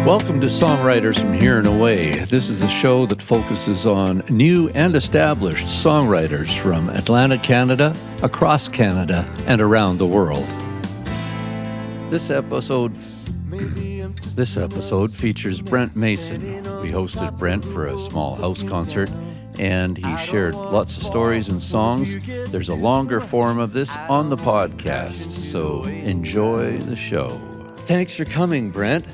Welcome to Songwriters from Here and Away. This is a show that focuses on new and established songwriters from Atlantic Canada, across Canada, and around the world. This episode features Brent Mason. We hosted Brent for a small house concert, and he shared lots of stories and songs. There's a longer form of this on the podcast, so enjoy the show. Thanks for coming, Brent.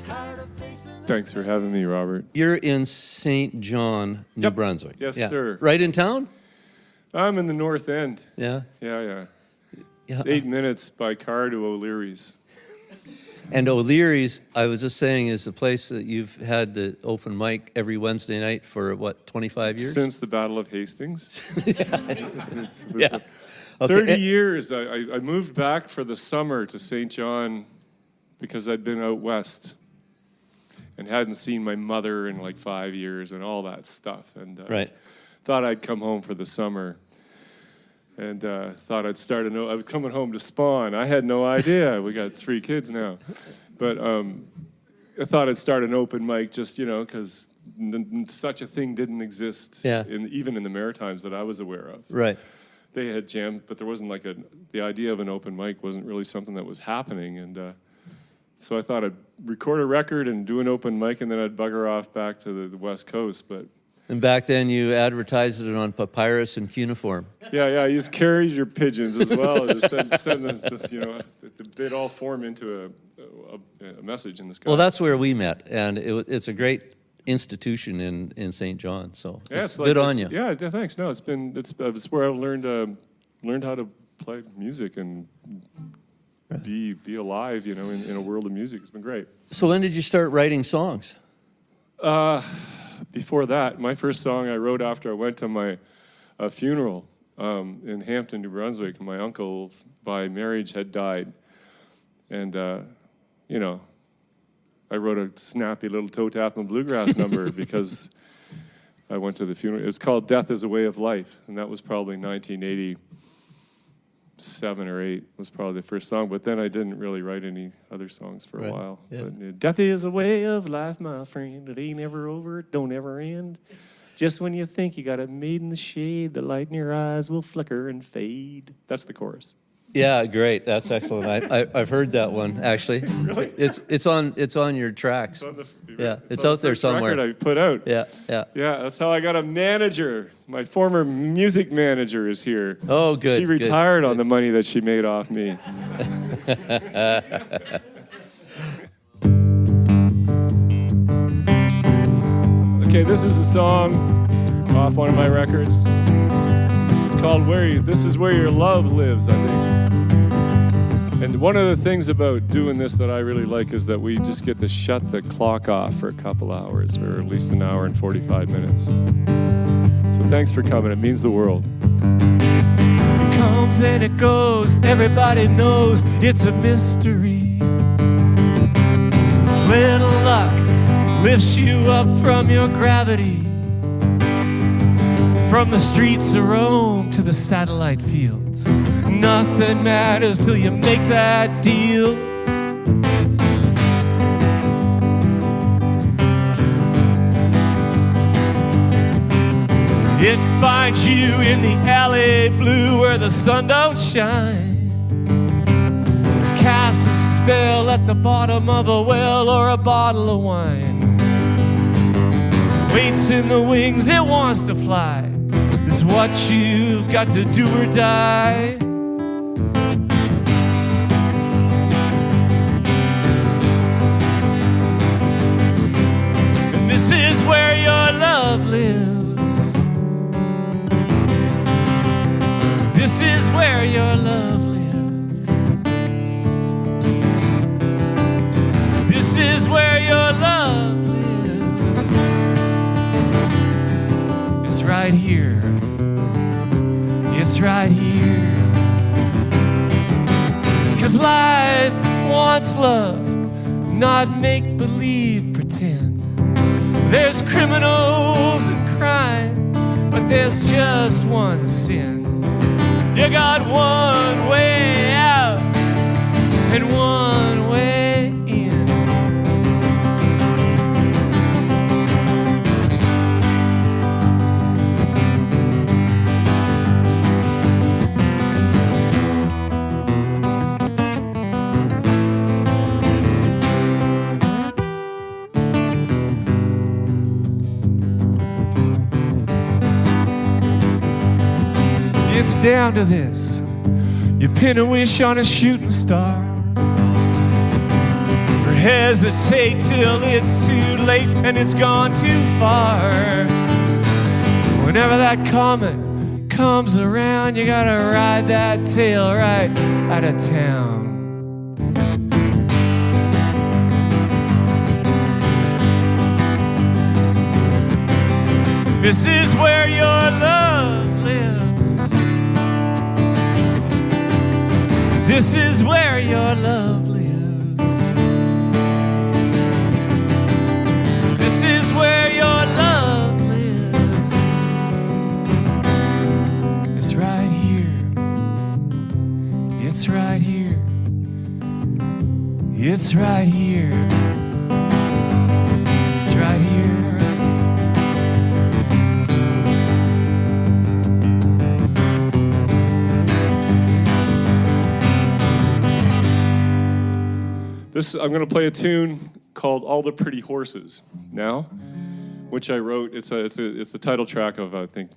Thanks for having me, Robert. You're in St. John, New Brunswick. Yes, sir. Right in town? I'm in the north end. Yeah? Yeah. It's 8 minutes by car to O'Leary's. And O'Leary's, I was just saying, is the place that you've had the open mic every Wednesday night for, 25 years? Since the Battle of Hastings. Yeah. Okay. 30 years. I moved back for the summer to St. John because I'd been out west and hadn't seen my mother in like 5 years and all that stuff. And right. Thought I'd come home for the summer. And thought I'd start I was coming home to spawn. I had no idea. We got 3 kids now. But I thought I'd start an open mic just, because such a thing didn't exist, even in the Maritimes that I was aware of. Right. They had jams, but there wasn't the idea of an open mic wasn't really something that was happening. And so I thought I'd record a record and do an open mic, and then I'd bugger off back to the West Coast. And back then you advertised it on papyrus and cuneiform. Yeah, you just carried your pigeons as well. Send they'd all form into a message in the sky. Well, that's where we met, and it's a great institution in St. John. So it's good on you. Yeah, thanks. No, it's where I learned how to play music and be alive, in a world of music. It's been great. So when did you start writing songs? Before that, my first song I wrote after I went to my funeral in Hampton, New Brunswick. My uncle, by marriage, had died. And, I wrote a snappy little toe tap and bluegrass number because I went to the funeral. It was called Death is a Way of Life, and that was probably 1987 or 8 was probably the first song. But then I didn't really write any other songs for a while. Yeah. But, Death is a way of life, my friend. It ain't ever over, it don't ever end. Just when you think you got it made in the shade, the light in your eyes will flicker and fade. That's the chorus. Yeah, great. That's excellent. I've heard that one actually. Really? It's on your tracks. It's out there somewhere. Record I put out. Yeah. Yeah, that's how I got a manager. My former music manager is here. Oh, good. She retired on the money that she made off me. Okay, this is a song off one of my records. It's called This Is Where Your Love Lives, I think. And one of the things about doing this that I really like is that we just get to shut the clock off for a couple hours, or at least an hour and 45 minutes. So thanks for coming. It means the world. It comes and it goes. Everybody knows it's a mystery. Little luck lifts you up from your gravity. From the streets of Rome to the satellite fields, nothing matters till you make that deal. It finds you in the LA blue where the sun don't shine. Casts a spell at the bottom of a well or a bottle of wine. Waits in the wings, it wants to fly. It's what you've got to do or die. And this is where your love lives. This is where your love lives. This is where your love lives. It's right here. It's right here. 'Cause life wants love, not make-believe pretend. There's criminals and crime, but there's just one sin. You got one way out and one way in. down to this. You pin a wish on a shooting star, or hesitate till it's too late and it's gone too far. Whenever that comet comes around, you gotta ride that tail right out of town. This is where your love lives. This is where your love lives. This is where your love lives. It's right here. It's right here. It's right here. It's right here. I'm going to play a tune called "All the Pretty Horses" now, which I wrote. It's the title track of I think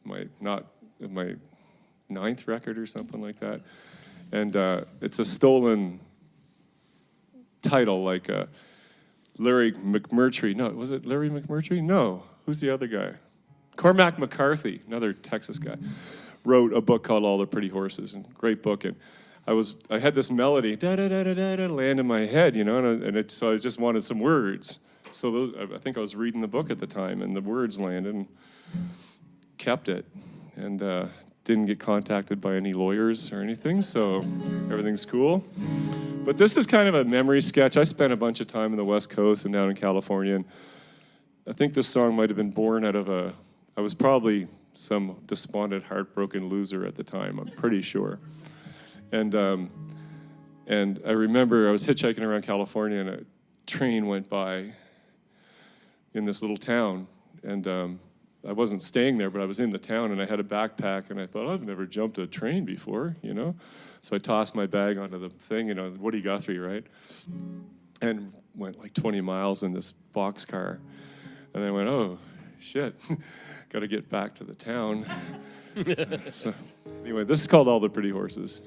my ninth record or something like that, and it's a stolen title like Larry McMurtry. No, was it Larry McMurtry? No, who's the other guy? Cormac McCarthy, another Texas guy, wrote a book called "All the Pretty Horses," and great book. And I had this melody da da da da da da land in my head, you know, so I just wanted some words. So I think I was reading the book at the time, and the words landed, and kept it, and didn't get contacted by any lawyers or anything, so everything's cool. But this is kind of a memory sketch. I spent a bunch of time in the West Coast and down in California, and I think this song might have been born out of I was probably some despondent, heartbroken loser at the time, I'm pretty sure. And I remember I was hitchhiking around California, and a train went by in this little town, and I wasn't staying there, but I was in the town, and I had a backpack, and I thought, I've never jumped a train before, you know? So I tossed my bag onto the thing, you know, Woody Guthrie, right? And went like 20 miles in this boxcar, and I went, oh, shit, got to get back to the town. So anyway, this is called "All the Pretty Horses."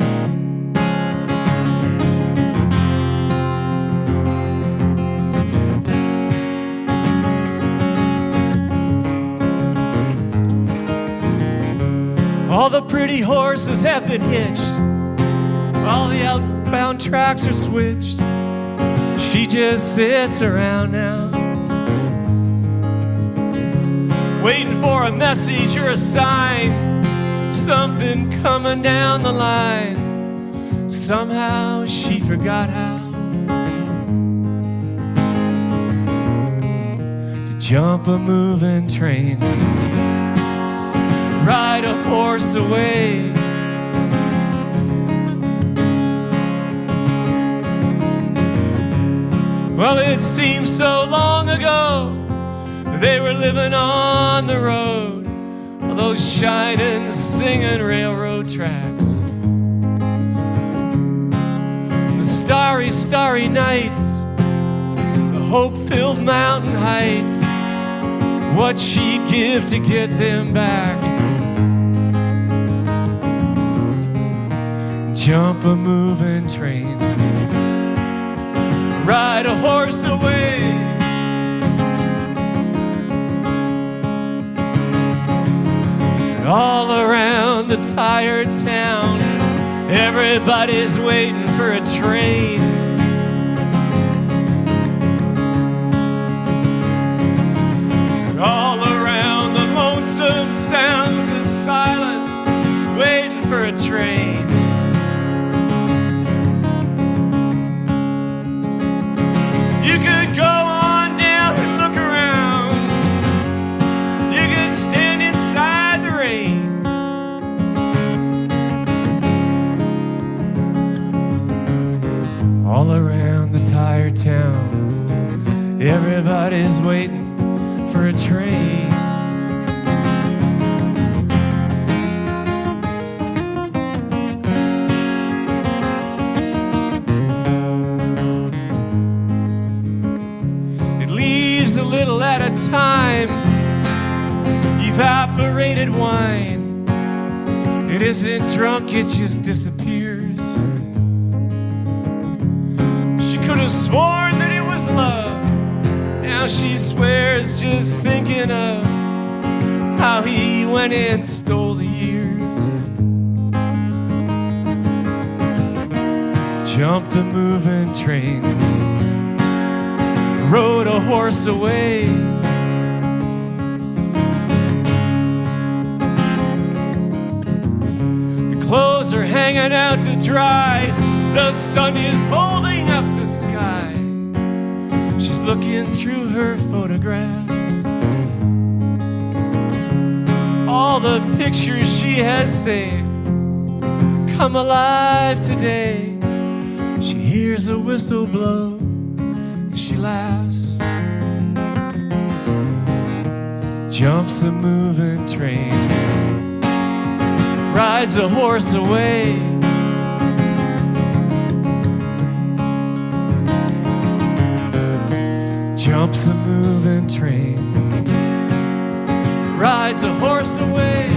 All the pretty horses have been hitched, all the outbound tracks are switched. She just sits around now, waiting for a message or a sign, something coming down the line. Somehow she forgot how to jump a moving train, ride a horse away. Well, it seems so long ago they were living on the road, on those shining, singing railroad tracks. The starry, starry nights, the hope-filled mountain heights, what she'd give to get them back. Jump a moving train, ride a horse away. And all around the tired town, everybody's waiting for a train. And all around the lonesome sounds of silence, waiting for a train. You could go on down and look around. You could stand inside the rain. All around the tired town, everybody's waiting for a train. A little at a time, evaporated wine It isn't drunk, it just disappears. She could have sworn that it was love. Now she swears just thinking of how he went and stole the years. Jumped a moving train, rode a horse away. The clothes are hanging out to dry. The sun is holding up the sky. She's looking through her photograph. All the pictures she has saved come alive today. She hears a whistle blow, and she laughs. Jumps a moving train, rides a horse away. Jumps a moving train, rides a horse away.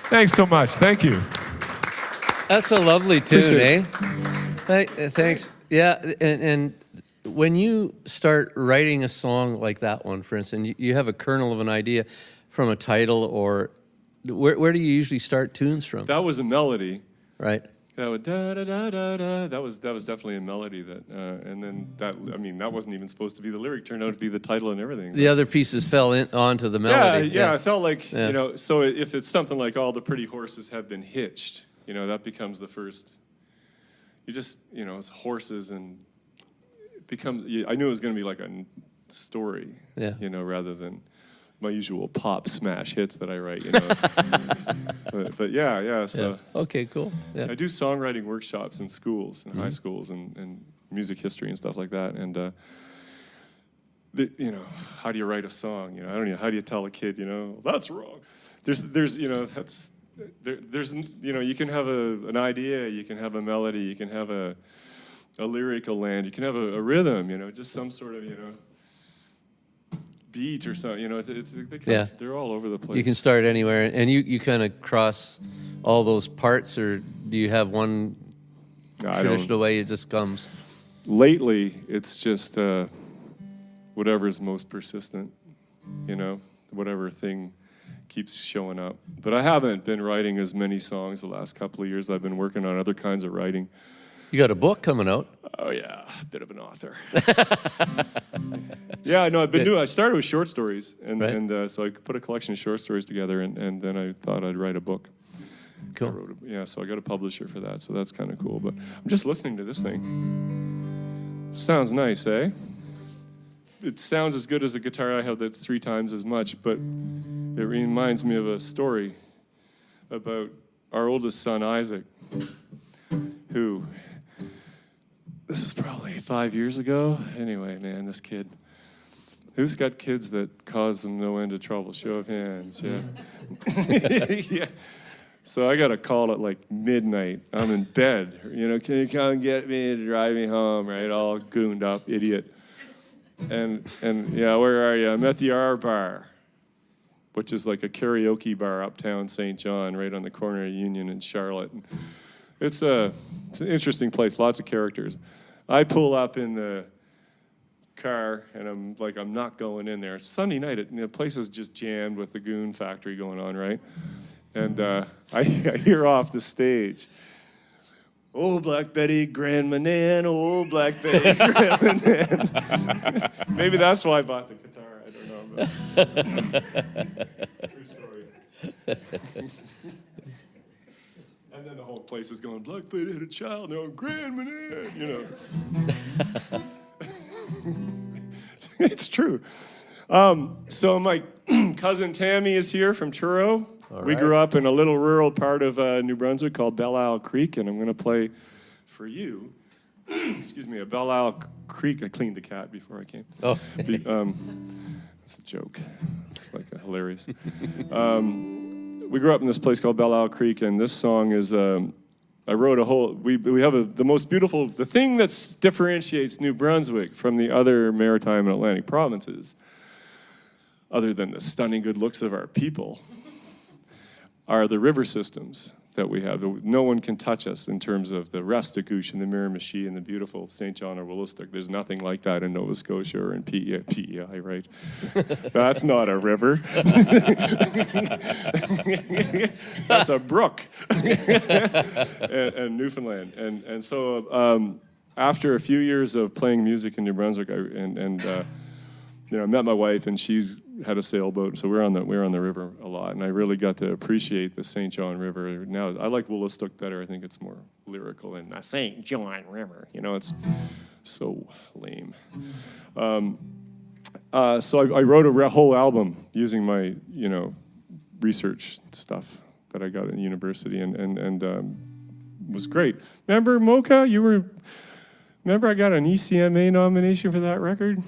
Thanks so much. Thank you. That's a lovely tune, Appreciate Thanks. Yeah, and when you start writing a song like that one, for instance, you have a kernel of an idea from a title, or where do you usually start tunes from? That was a melody. Right. That was da da da da da. That was definitely a melody that, and then that wasn't even supposed to be the lyric. Turned out to be the title and everything. The other pieces fell onto the melody. Yeah. I felt like So if it's something like "All the Pretty Horses Have Been Hitched," that becomes the first. You just it's horses, and it becomes. I knew it was going to be like a story. Yeah. Rather than my usual pop smash hits that I write, but yeah. So yeah. Okay, cool. Yeah. I do songwriting workshops in schools, in high schools, and music history and stuff like that. And how do you write a song? I don't know. How do you tell a kid? That's wrong. There's you can have an idea, you can have a melody, you can have a lyrical land, you can have a rhythm. Just some sort of beat or something, they're all over the place. You can start anywhere, and you kind of cross all those parts, or do you have one traditional way it just comes? Lately, it's just whatever is most persistent, whatever thing keeps showing up. But I haven't been writing as many songs the last couple of years. I've been working on other kinds of writing. You got a book coming out. Oh, yeah, a bit of an author. Yeah, no, I've been doing. I started with short stories, and so I put a collection of short stories together, and then I thought I'd write a book. Cool. So I got a publisher for that, so that's kind of cool. But I'm just listening to this thing. Sounds nice, eh? It sounds as good as a guitar I have that's 3 times as much, but it reminds me of a story about our oldest son, Isaac, who... This is probably 5 years ago. Anyway, man, this kid. Who's got kids that cause them no end of trouble? Show of hands, yeah. Yeah. So I got a call at like midnight. I'm in bed. Can you come get me to drive me home, right? All gooned up, idiot. And yeah, where are you? I'm at the R Bar, which is like a karaoke bar uptown St. John, right on the corner of Union and Charlotte. It's an interesting place, lots of characters. I pull up in the car, and I'm not going in there. It's Sunday night, the place is just jammed with the Goon Factory going on, right? And I hear off the stage, "Oh, Black Betty, Grandma Nan, oh, Black Betty, Grandma Nan." Maybe that's why I bought the guitar, I don't know. But true story. And then the whole place is going, "Black Betty had a child, now Grandma Nan," It's true. So my cousin Tammy is here from Truro. Right. We grew up in a little rural part of New Brunswick called Belle Isle Creek, and I'm going to play for you, excuse me, a Belle Isle Creek. I cleaned the cat before I came. Oh. It's a joke. It's like hilarious. we grew up in this place called Belle Isle Creek, and this song is, I wrote a whole, we have the most beautiful, the thing that differentiates New Brunswick from the other maritime and Atlantic provinces, other than the stunning good looks of our people, are the river systems that we have. No one can touch us in terms of the Restigouche and the Miramichi and the beautiful St. John or Willistook. There's nothing like that in Nova Scotia or in PEI, right? That's not a river. That's a brook. and Newfoundland. And so after a few years of playing music in New Brunswick, I met my wife, and she's had a sailboat, so we're on the river a lot, and I really got to appreciate the St. John River. Now I like Willistook better. I think it's more lyrical, and the St. John River, it's so lame. So I wrote a whole album using my research stuff that I got in university, and was great. Remember Mocha? Remember I got an ECMA nomination for that record?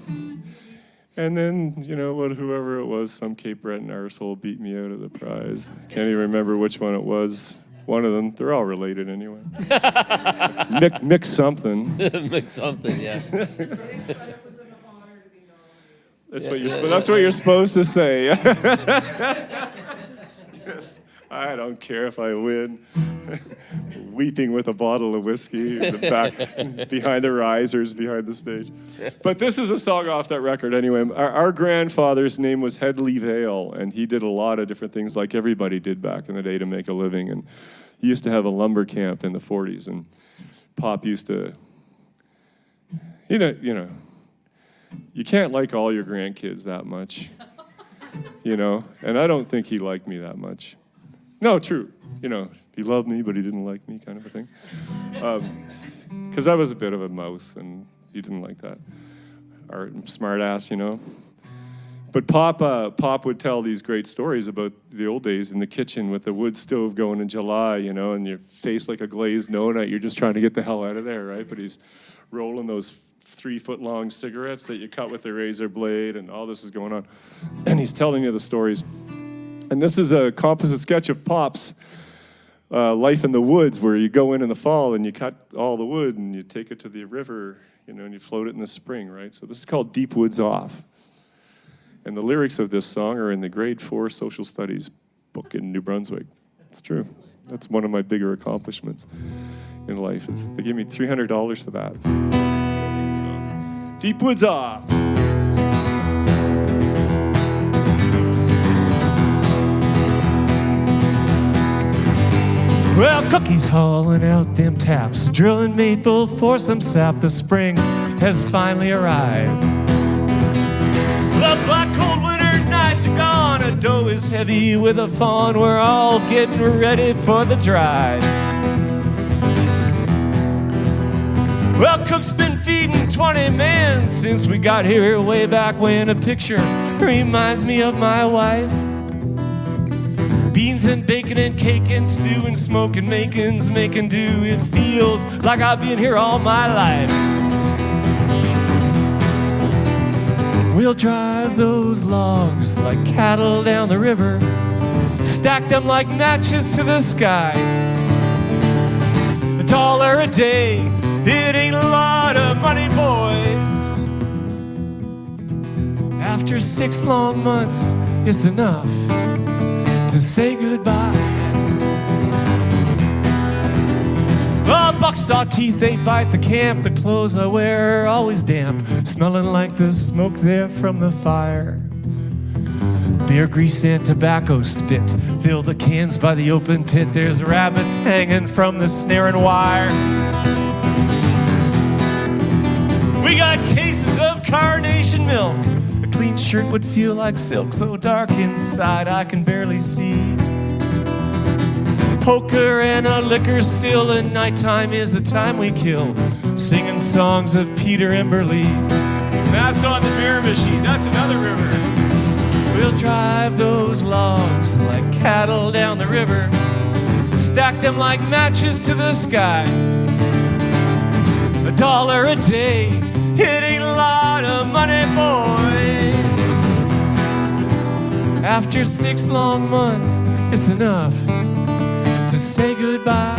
And then, whoever it was, some Cape Breton arsehole beat me out of the prize. Can't even remember which one it was. One of them. They're all related anyway. Mix something. Mix something, yeah. That's what you're supposed to say. Yes. I don't care if I win. Weeping with a bottle of whiskey in the back, behind the risers, behind the stage. But this is a song off that record anyway. Our grandfather's name was Headley Vale, and he did a lot of different things like everybody did back in the day to make a living. And he used to have a lumber camp in the 40s, and Pop used to, you can't like all your grandkids that much, and I don't think he liked me that much. No, true. He loved me, but he didn't like me, kind of a thing. Because I was a bit of a mouth, and he didn't like that. Or smart ass, But Pop would tell these great stories about the old days in the kitchen with the wood stove going in July, and your face like a glazed donut. You're just trying to get the hell out of there, right? But he's rolling those 3-foot-long cigarettes that you cut with a razor blade, and all this is going on. And he's telling you the stories. And this is a composite sketch of Pop's life in the woods, where you go in the fall and you cut all the wood and you take it to the river, and you float it in the spring, right? So this is called Deep Woods Off. And the lyrics of this song are in the grade 4 social studies book in New Brunswick. It's true. That's one of my bigger accomplishments in life. They gave me $300 for that. So, Deep Woods Off. Well, Cookie's hauling out them taps, drilling maple for some sap. The spring has finally arrived. The black cold winter nights are gone. A dough is heavy with a fawn. We're all getting ready for the drive. Well, Cook's been feeding 20 men since we got here way back when. A picture reminds me of my wife. Beans and bacon and cake and stew and smoke and making do. It feels like I've been here all my life. We'll drive those logs like cattle down the river, stack them like matches to the sky. $1 a day, it ain't a lot of money, boys. After 6 long months, it's enough to say goodbye. Oh, bucksaw teeth, they bite the camp. The clothes I wear are always damp, smelling like the smoke there from the fire. Beer grease and tobacco spit fill the cans by the open pit. There's rabbits hanging from the snare and wire. We got cases of carnation milk. A clean shirt would feel like silk, so dark inside I can barely see. Poker and a liquor still, and nighttime is the time we kill, singing songs of Peter Emberley. That's on the Miramichi, that's another river. We'll drive those logs like cattle down the river, stack them like matches to the sky. $1 a day, it ain't a lot of money, boys. After 6 long months, it's enough to say goodbye.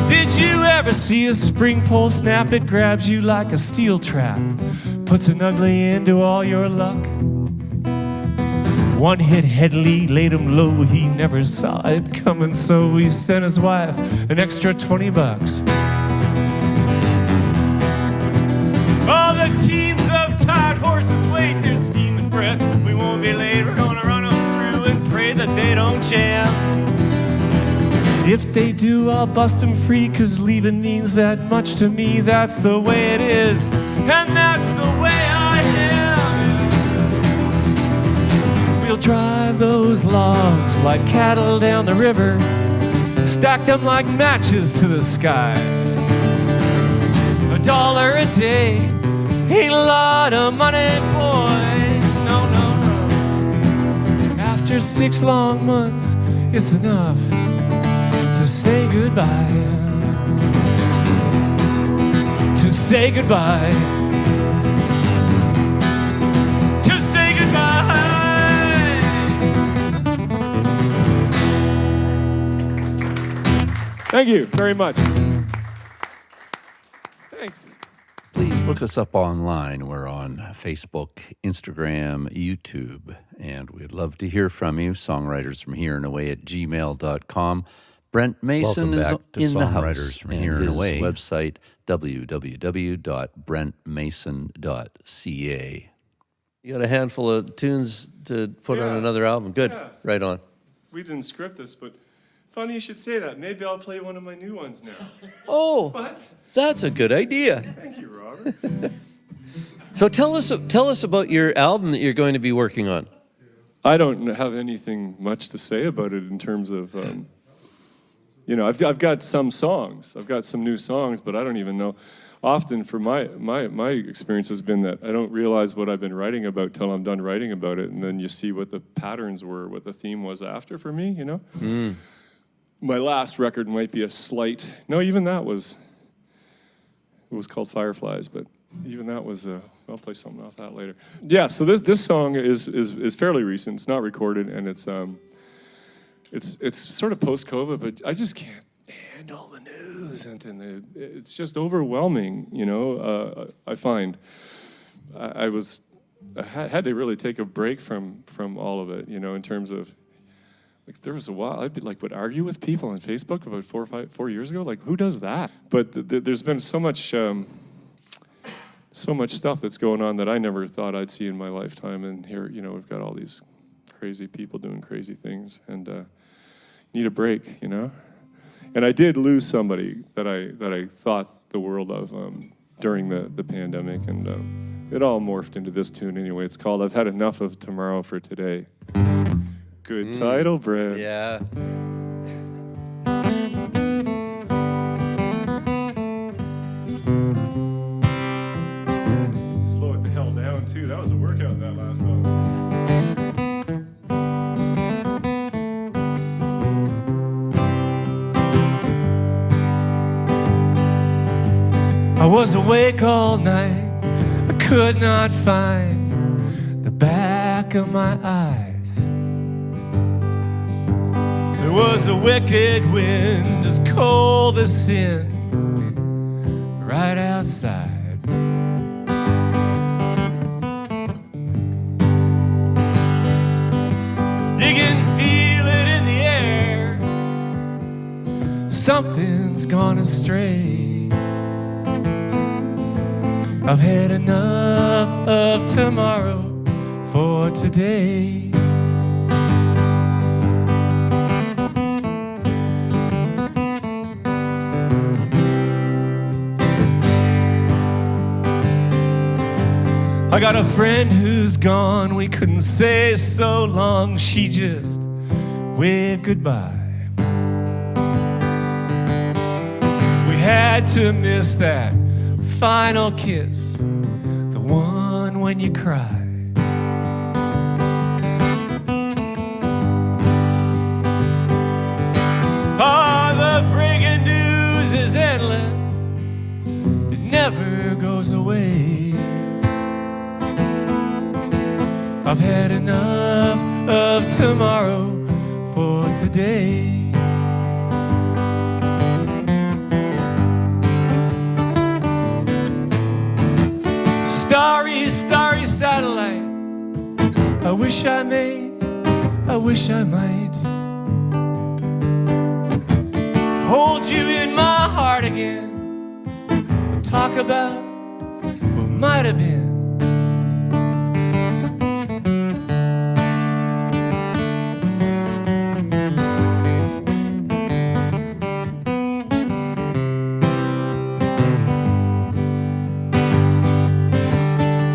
Did you ever see a spring pole snap? It grabs you like a steel trap, puts an ugly end to all your luck. One hit Headley laid him low, he never saw it coming, so he sent his wife an extra $20. All the teams of tired horses wait their steam and breath. We won't be late, we're gonna run them through and pray that they don't jam. If they do, I'll bust them free, 'cause leaving means that much to me. That's the way it is, and that's the way I am. We'll drive those logs like cattle down the river, stack them like matches to the sky. $1 a day ain't a lot of money, boys. No, no, no. After 6 long months, it's enough to say goodbye, to say goodbye, to say goodbye. Thank you very much. Thanks. Please look us up online. We're on Facebook, Instagram, YouTube, and we'd love to hear from you. Songwriters from Here and Away at gmail.com. Brent Mason is in the house, from and Here and his Away. website, www.brentmason.ca. You got a handful of tunes to put on another album. Good. Yeah. Right on. We didn't script this, but funny you should say that. Maybe I'll play one of my new ones now. Oh, What? that's a good idea. Thank you, Robert. So tell us about your album that you're going to be working on. I don't have anything much to say about it in terms of, I've got some songs. I've got some new songs, but I don't even know. Often for my experience has been that I don't realize what I've been writing about till I'm done writing about it, and then you see what the patterns were, what the theme was after for me, you know? Mm. My last record might be a slight, no, even that was, it was called Fireflies, but even that was, I'll play something off that later. Yeah, so this song is fairly recent. It's not recorded, and it's sort of post-COVID, but I just can't handle the news, and it's just overwhelming, you know. I find I had to really take a break from all of it, you know, in terms of, like, there was a while would argue with people on Facebook about 4 years ago. Like, who does that? But there's been so much stuff that's going on that I never thought I'd see in my lifetime. And here, you know, we've got all these crazy people doing crazy things, and need a break, you know. And I did lose somebody that I thought the world of during the pandemic, and it all morphed into this tune anyway. It's called "I've Had Enough of Tomorrow for Today." Good title, Brent. Yeah. Slow it the hell down, too. That was a workout, that last song. I was awake all night, I could not find the back of my eyes. There was a wicked wind as cold as sin right outside. You can feel it in the air, something's gone astray. I've had enough of tomorrow for today. I got a friend who's gone, we couldn't say so long, she just waved goodbye. We had to miss that final kiss, the one when you cry. Ah, the goes away. I've had enough of tomorrow for today. Starry, starry satellite, I wish I may, I wish I might hold you in my heart again and talk about what might have been.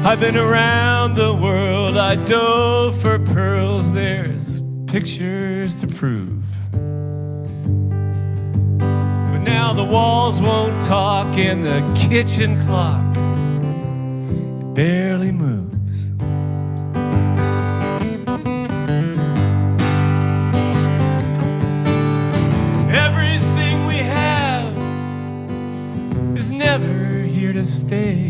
I've been around the world, I dove for pearls, there's pictures to prove. But now the walls won't talk and the kitchen clock, it barely moves. Everything we have is never here to stay.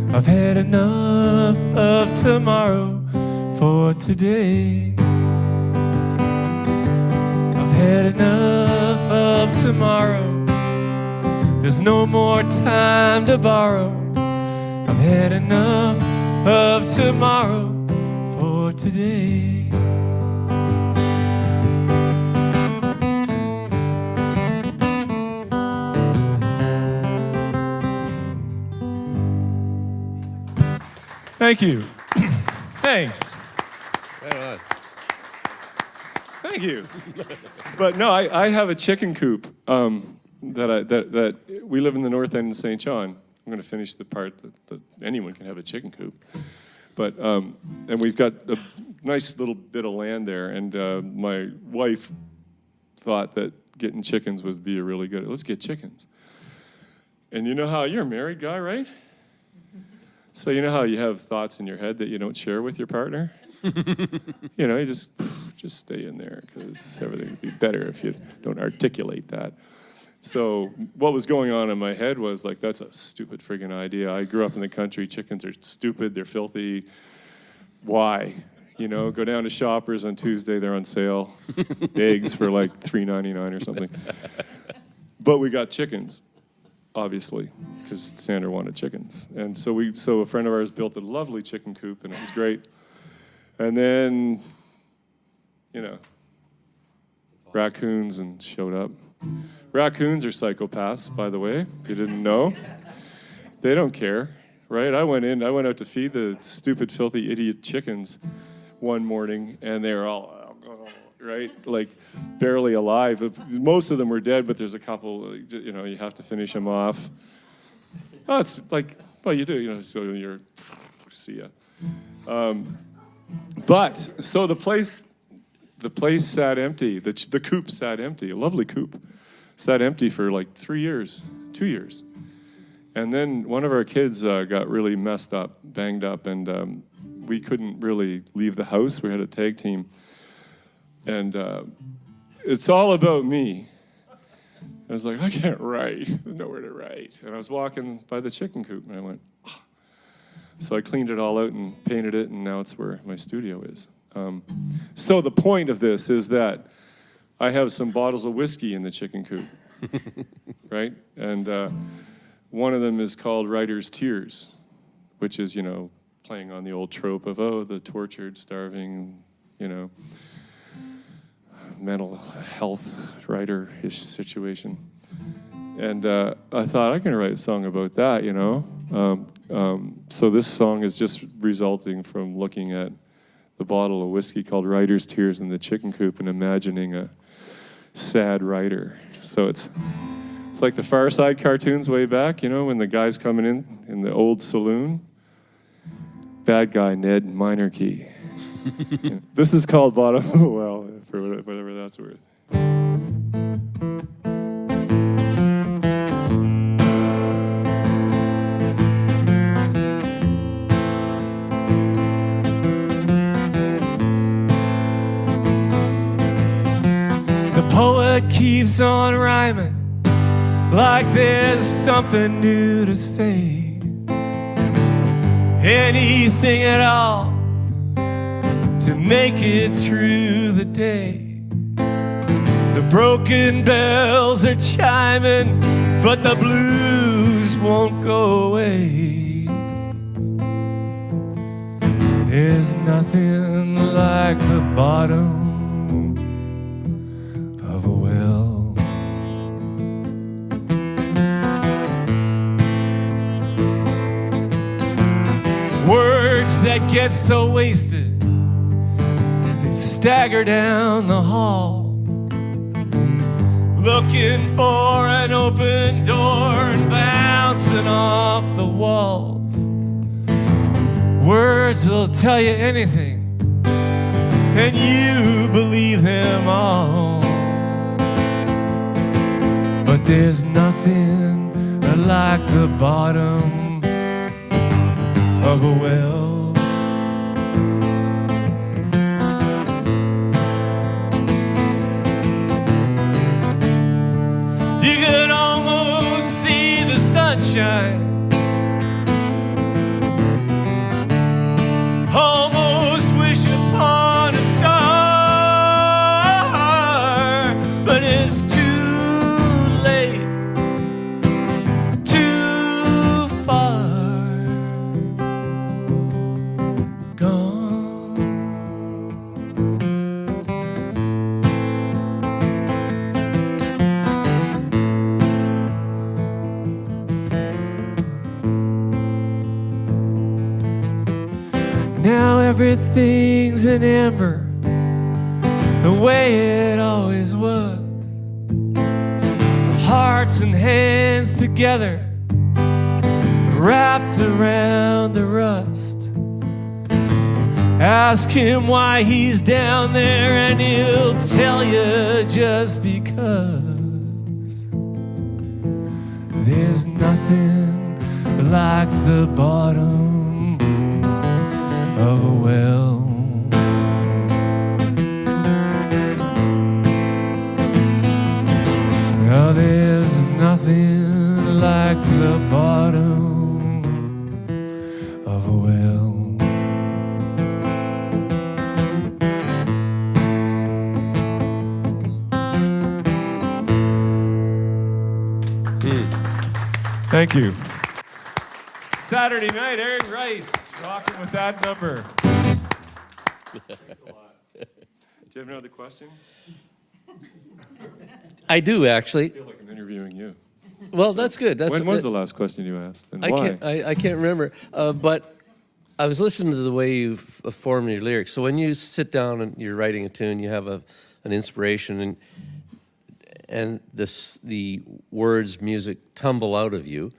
I've had enough of tomorrow for today. I've had enough of tomorrow. There's no more time to borrow. I've had enough of tomorrow for today. Thank you. Thanks. Right on. Thank you. But no, I have a chicken coop that we live in the north end in St. John. I'm going to finish the part that anyone can have a chicken coop. But and we've got a nice little bit of land there, and my wife thought that getting chickens would be a really good. Let's get chickens. And you know how you're a married guy, right? So you know how you have thoughts in your head that you don't share with your partner? You know, you just stay in there because everything would be better if you don't articulate that. So what was going on in my head was like, that's a stupid friggin' idea. I grew up in the country. Chickens are stupid. They're filthy. Why? You know, go down to Shoppers on Tuesday. They're on sale. Eggs for like $3.99 or something. But we got chickens. Obviously, because Sandra wanted chickens. And so a friend of ours built a lovely chicken coop, and it was great. And then, you know, raccoons and showed up. Raccoons are psychopaths, by the way, if you didn't know. They don't care, right? I went out to feed the stupid, filthy, idiot chickens one morning, and they were all, right? Like barely alive. Most of them were dead, but there's a couple, you know, you have to finish them off. Oh, it's like, well, you do, you know, so you're, see ya. But, so the place sat empty, the coop sat empty, a lovely coop, sat empty for like 2 years. And then one of our kids got really messed up, banged up, and we couldn't really leave the house. We had a tag team. And it's all about me. I was like, I can't write. There's nowhere to write. And I was walking by the chicken coop, and I went, oh. So I cleaned it all out and painted it, and now it's where my studio is. So the point of this is that I have some bottles of whiskey in the chicken coop, right? And one of them is called Writer's Tears, which is, you know, playing on the old trope of, oh, the tortured, starving, you know, mental health writer-ish situation. And I thought I can write a song about that, you know. So this song is just resulting from looking at the bottle of whiskey called Writer's Tears in the chicken coop and imagining a sad writer. So it's like the Far Side cartoons way back, you know, when the guy's coming in the old saloon. Bad guy, Ned, minor key. This is called Bottom of the Well, for whatever that's worth. The poet keeps on rhyming like there's something new to say. Anything at all to make it through the day. The broken bells are chiming, but the blues won't go away. There's nothing like the bottom of a well. Words that get so wasted, they stagger down the hall, looking for an open door and bouncing off the walls. Words will tell you anything, and you believe them all. But there's nothing like the bottom of a well. You could almost see the sunshine, almost wish upon a star, but it's too late, too far gone. Now everything's in amber, the way it always was. Hearts and hands together, wrapped around the rust. Ask him why he's down there and he'll tell you just because. There's nothing like the bottom of a well. Now there's nothing like the bottom of a well. Thank you. Saturday night, Eric Rice, rocking with that number. Thanks a lot. Do you have another question? I do, actually. I feel like I'm interviewing you. Well, that's good. When was the last question you asked, and why? I can't remember. But I was listening to the way you form your lyrics. So when you sit down and you're writing a tune, you have an inspiration, and the words, music tumble out of you.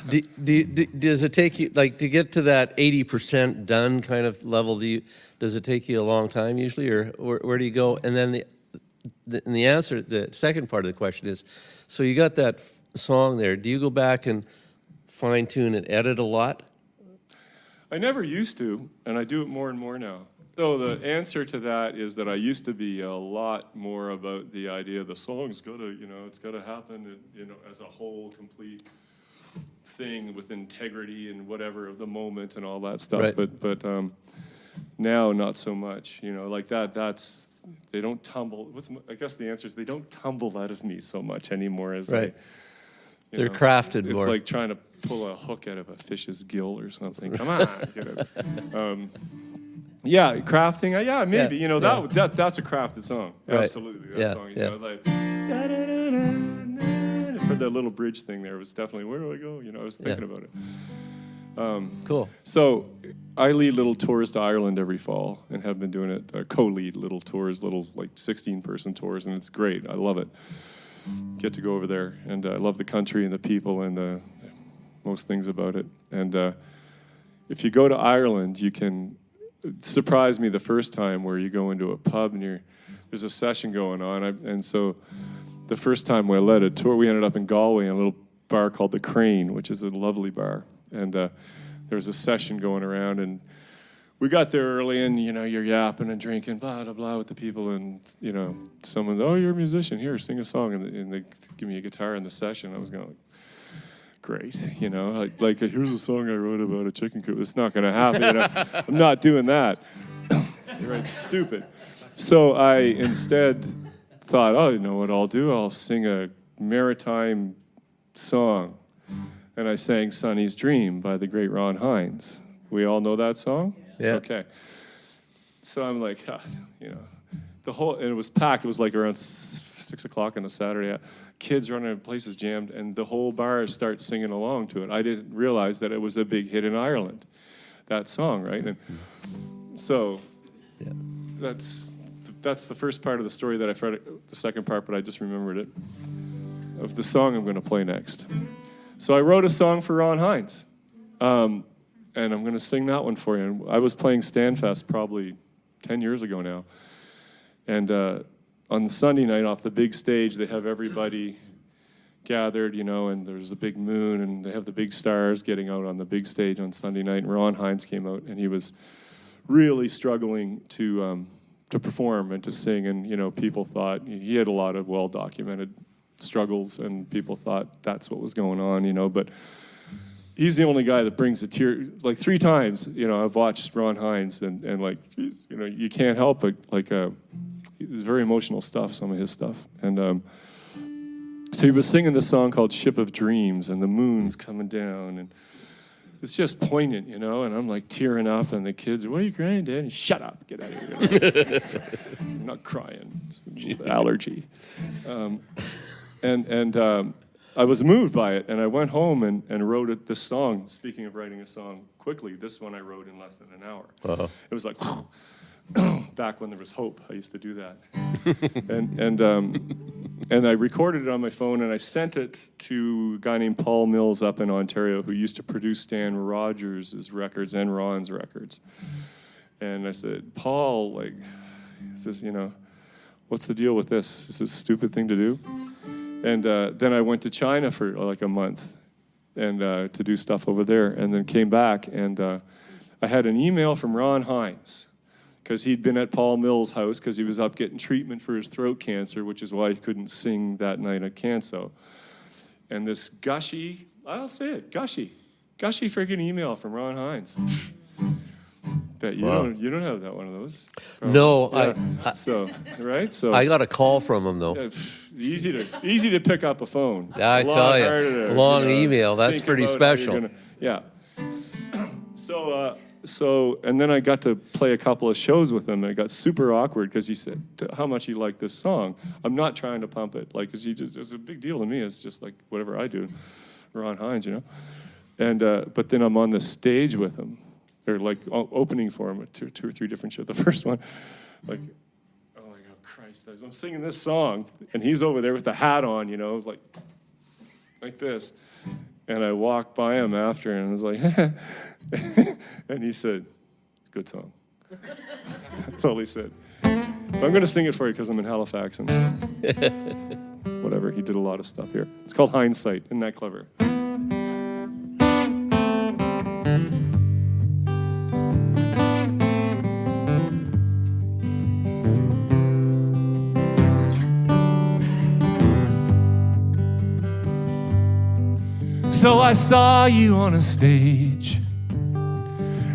Does it take you, like, to get to that 80% done kind of level? Does it take you a long time usually, or where do you go? And then the answer, the second part of the question is, so you got that song there. Do you go back and fine tune and edit a lot? I never used to, and I do it more and more now. So the answer to that is that I used to be a lot more about the idea the song's gotta, it's gotta happen, as a whole, complete thing with integrity and whatever of the moment and all that stuff. Right. But now not so much. Like that's they don't tumble. I guess the answer is they don't tumble out of me so much anymore as Right. they're crafted it's more. It's like trying to pull a hook out of a fish's gill or something. Come on, get it. Yeah, crafting. Yeah, maybe. Yeah, That's a crafted song. Right. Absolutely, that Yeah, song. yeah. Like for that little bridge thing there was definitely where do I go? I was thinking about it. Cool. So I lead little tours to Ireland every fall and have been doing it. Co-lead little tours, little like 16-person tours, and it's great. I love it. Get to go over there, and I love the country and the people and most things about it. And if you go to Ireland, you can surprise me the first time where you go into a pub and there's a session going on. And so the first time we led a tour, we ended up in Galway in a little bar called The Crane, which is a lovely bar. And there was a session going around, and we got there early, and you're yapping and drinking, blah blah blah, with the people, and someone, oh, you're a musician, here, sing a song, and they give me a guitar in the session. I was going, great, like here's a song I wrote about a chicken coop. It's not going to happen. I'm not doing that. Right, stupid. So I instead thought, oh, you know what I'll do? I'll sing a maritime song. And I sang Sonny's Dream by the great Ron Hines. We all know that song? Yeah. Okay. So I'm like, the whole, and it was packed. It was like around 6 o'clock on a Saturday. Kids running, places jammed, and the whole bar starts singing along to it. I didn't realize that it was a big hit in Ireland, that song, right? And so that's the first part of the story that I forgot the second part, but I just remembered it, of the song I'm going to play next. So I wrote a song for Ron Hines, and I'm going to sing that one for you. And I was playing Stanfest probably 10 years ago now, and on the Sunday night off the big stage, they have everybody gathered, and there's the big moon, and they have the big stars getting out on the big stage on Sunday night, and Ron Hines came out, and he was really struggling to perform and to sing, and people thought he had a lot of well-documented struggles, and people thought that's what was going on, but he's the only guy that brings a tear. Like 3 times, I've watched Ron Hines, and like, geez, you can't help but it's very emotional stuff, some of his stuff, and so he was singing this song called Ship of Dreams, and the moon's coming down, and it's just poignant, and I'm like tearing up, and the kids, what are you crying, Dad? And, shut up, get out of here. I'm not crying, it's an allergy. And I was moved by it, and I went home and wrote this song. Speaking of writing a song quickly, this one I wrote in less than an hour. Uh-huh. It was like, back when there was hope, I used to do that. And I recorded it on my phone, and I sent it to a guy named Paul Mills up in Ontario, who used to produce Stan Rogers' records and Ron's records. And I said, Paul, like, says, what's the deal with this? Is this a stupid thing to do? And then I went to China for like a month and to do stuff over there, and then came back, and I had an email from Ron Hines, because he'd been at Paul Mills' house because he was up getting treatment for his throat cancer, which is why he couldn't sing that night at Canso. And this gushy, I'll say it, gushy freaking email from Ron Hines. Bet you don't have that one of those. Probably. No, yeah. So I got a call from him though. Easy to pick up a phone. I tell you, long email. That's pretty special. So and then I got to play a couple of shows with him, and it got super awkward because he said how much he liked this song. I'm not trying to pump it, like, because it's a big deal to me. It's just like whatever I do, Ron Hines, And but then I'm on the stage with him. They're like opening for him at two or three different shows. The first one, like, oh my God, Christ! I'm singing this song, and he's over there with the hat on, like this. And I walked by him after, and I was like, and he said, "Good song." That's all he said. But I'm going to sing it for you because I'm in Halifax, and whatever. He did a lot of stuff here. It's called Hindsight. Isn't that clever? So I saw you on a stage,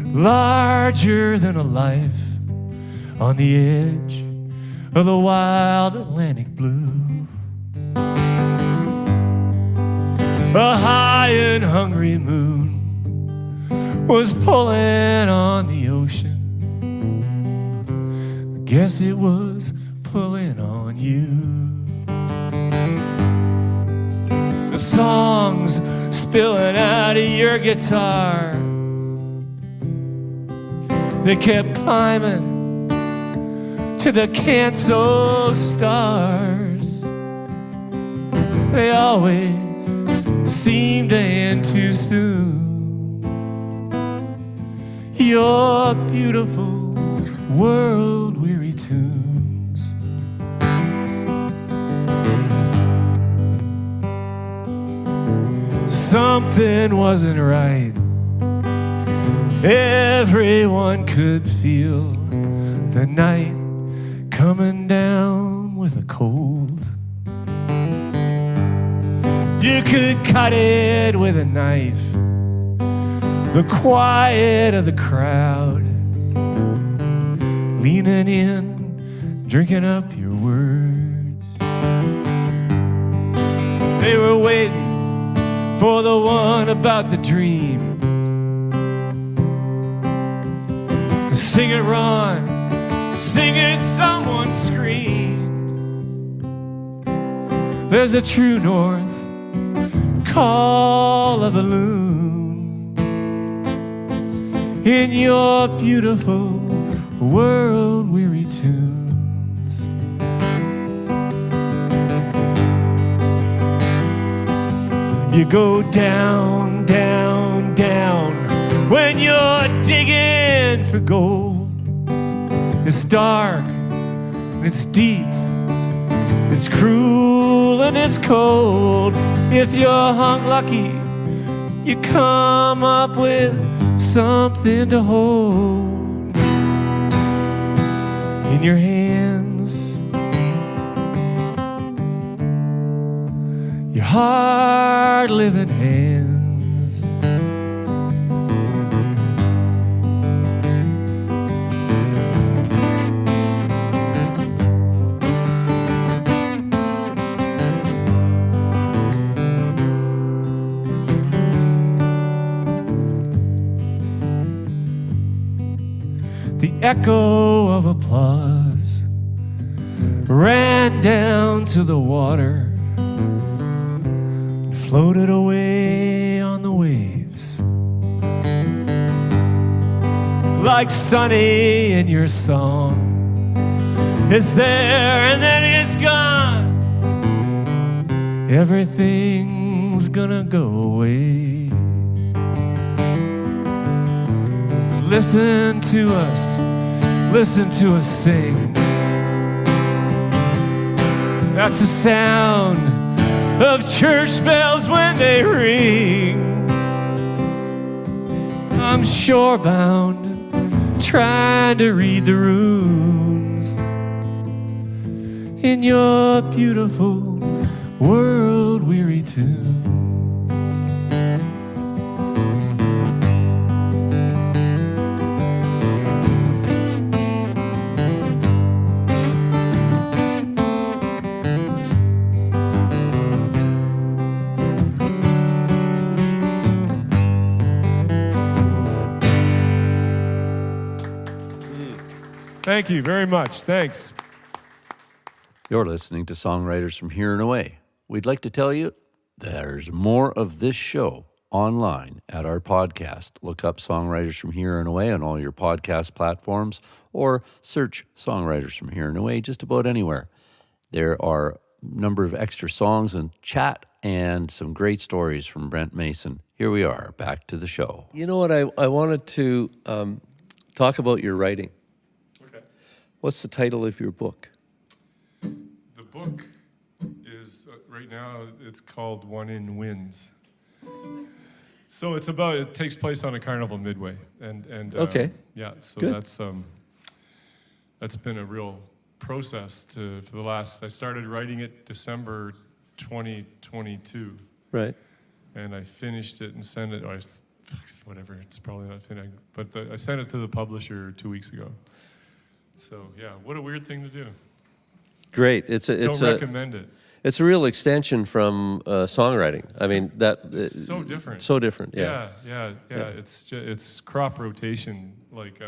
larger than a life, on the edge of the wild Atlantic blue. A high and hungry moon was pulling on the ocean. I guess it was pulling on you. The songs spilling out of your guitar, they kept climbing to the Canso stars. They always seemed to end too soon. Your beautiful world-weary tunes. Something wasn't right, everyone could feel the night coming down with a cold. You could cut it with a knife, the quiet of the crowd, leaning in, drinking up your words. They were waiting for the one about the dream. Sing it, Ron, sing it, someone screamed. There's a true north, call of a loon in your beautiful world-weary tunes. You go down, down, down when you're digging for gold. It's dark, it's deep, it's cruel and it's cold. If you're hung lucky, you come up with something to hold in your hands, your hard-living hands. The echo of applause ran down to the water and floated away on the waves. Like Sunny in your song, it's there and then it's gone. Everything's gonna go away. Listen to us sing. That's the sound of church bells when they ring. I'm shorebound, trying to read the runes in your beautiful world-weary tune. Thank you very much. Thanks. You're listening to Songwriters from Here and Away. We'd like to tell you there's more of this show online at our podcast. Look up Songwriters from Here and Away on all your podcast platforms or search Songwriters from Here and Away just about anywhere. There are a number of extra songs and chat and some great stories from Brent Mason. Here we are, back to the show. You know what? I wanted to talk about your writing. Okay. What's the title of your book? The book is, right now, it's called One in Winds. So it takes place on a carnival midway. And Okay. Yeah, so Good. that's been a real process for the last, I started writing it December 2022. Right. And I finished it and sent it, whatever, it's probably not finished, but I sent it to the publisher 2 weeks ago. So yeah, what a weird thing to do. Great. Don't recommend it. It's a real extension from songwriting. I mean, It's so different. So different. Yeah. Yeah. It's crop rotation, like,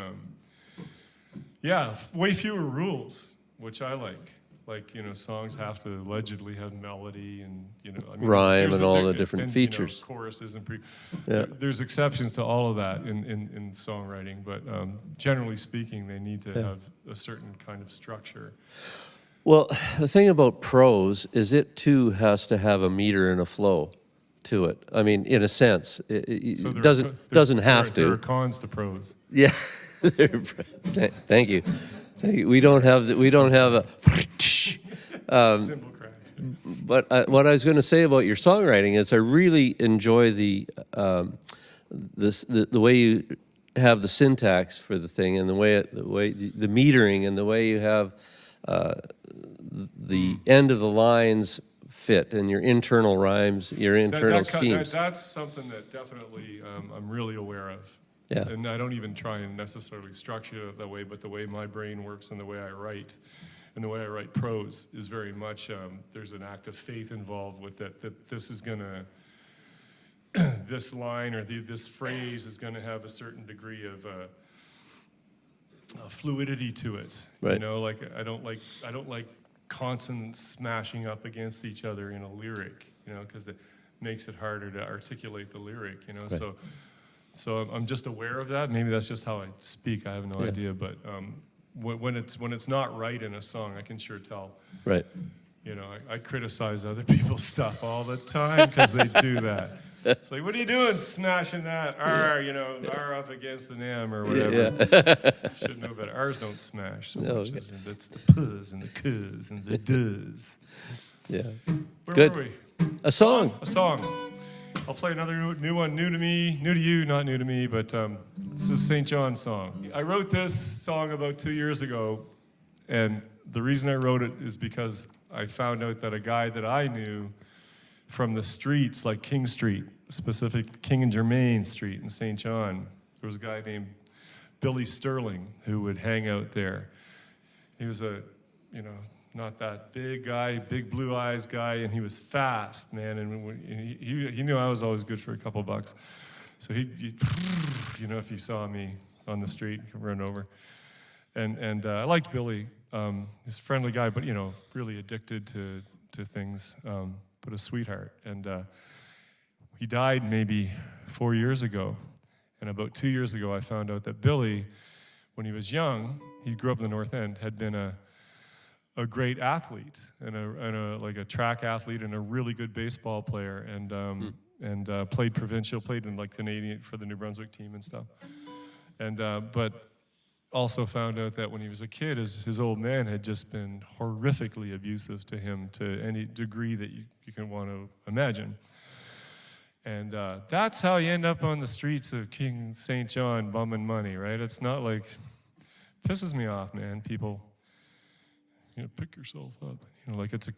way fewer rules, which I like. Like, songs have to allegedly have melody and, Rhyme and all the different features. Choruses and Yeah. there's exceptions to all of that in songwriting, but generally speaking, they need to have a certain kind of structure. Well, the thing about prose is it too has to have a meter and a flow to it. I mean, in a sense, it So doesn't have there are to. cons to prose. Yeah. Thank you. We don't have a. Simple crash. But what I was going to say about your songwriting is I really enjoy the way you have the syntax for the thing, and the metering, and the way you have the end of the lines fit, and your internal rhymes, your internal schemes. That's something that definitely I'm really aware of. Yeah. And I don't even try and necessarily structure it that way, but the way my brain works and the way I write, and the way I write prose is very much, there's an act of faith involved with it, that this is gonna, this line or this phrase is gonna have a certain degree of fluidity to it. Right. You know, like I don't like consonants smashing up against each other in a lyric, you know, because it makes it harder to articulate the lyric, you know. Right. So I'm just aware of that. Maybe that's just how I speak. I have no idea. But when it's not right in a song, I can sure tell. Right. You know, I criticize other people's stuff all the time because they do that. It's like, what are you doing, smashing that R, you know, R up against an M or whatever. Yeah. Should know better. R's don't smash so No, much. okay. It's the p's and the k's and the does. Yeah. Where Good. were we? A song. A song. I'll play another new one, new to me, new to you, not new to me, but this is a St. John song. I wrote this song about 2 years ago, and the reason I wrote it is because I found out that a guy that I knew from the streets, like King Street, specific King and Germain Street in St. John, there was a guy named Billy Sterling who would hang out there. He was a, you know, not that big guy, big blue eyes guy, and he was fast, man. And he knew I was always good for a couple bucks. So he you know, if he saw me on the street, he'd run over. And I liked Billy. He's a friendly guy, but, you know, really addicted to things, but a sweetheart. And he died maybe 4 years ago. And about 2 years ago, I found out that Billy, when he was young, he grew up in the North End, had been a great athlete and a track athlete and a really good baseball player, and played provincial, played in like Canadian for the New Brunswick team and stuff. And but also found out that when he was a kid, his old man had just been horrifically abusive to him to any degree that you can want to imagine. And that's how you end up on the streets of King St. John bumming money, right? It's not like, pisses me off, man. People, you know, pick yourself up. You know, like it's a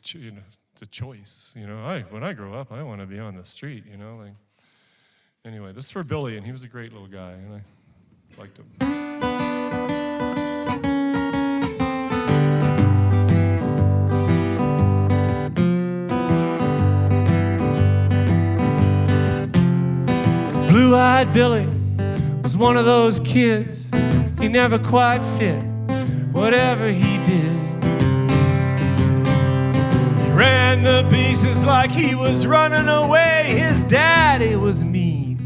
choice. You know, when I grow up, I want to be on the street. You know, like. Anyway, this is for Billy, and he was a great little guy, and I liked him. Blue-eyed Billy was one of those kids. He never quite fit whatever he did. He ran the bases like he was running away. His daddy was mean.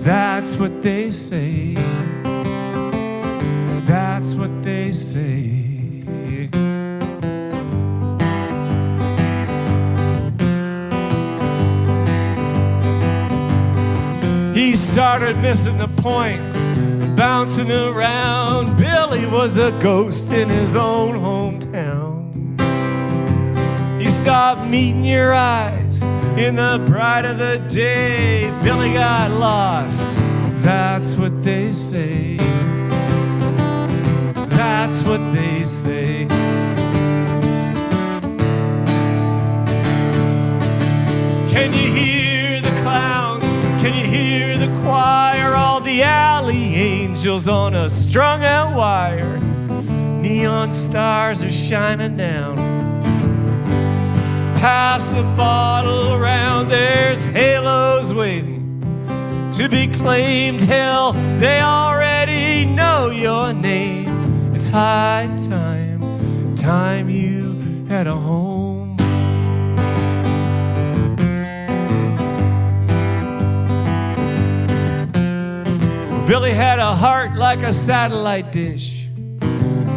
That's what they say. That's what they say. He started missing the point, bouncing around. Billy was a ghost in his own hometown. He stopped meeting your eyes in the bright of the day. Billy got lost. That's what they say. That's what they say. Can you hear the clowns? Can you hear the choir? All the alley angels on a strung out wire. Neon stars are shining down. Pass the bottle around. There's halos waiting to be claimed. Hell, they already know your name. It's high time you had a home. Billy had a heart like a satellite dish,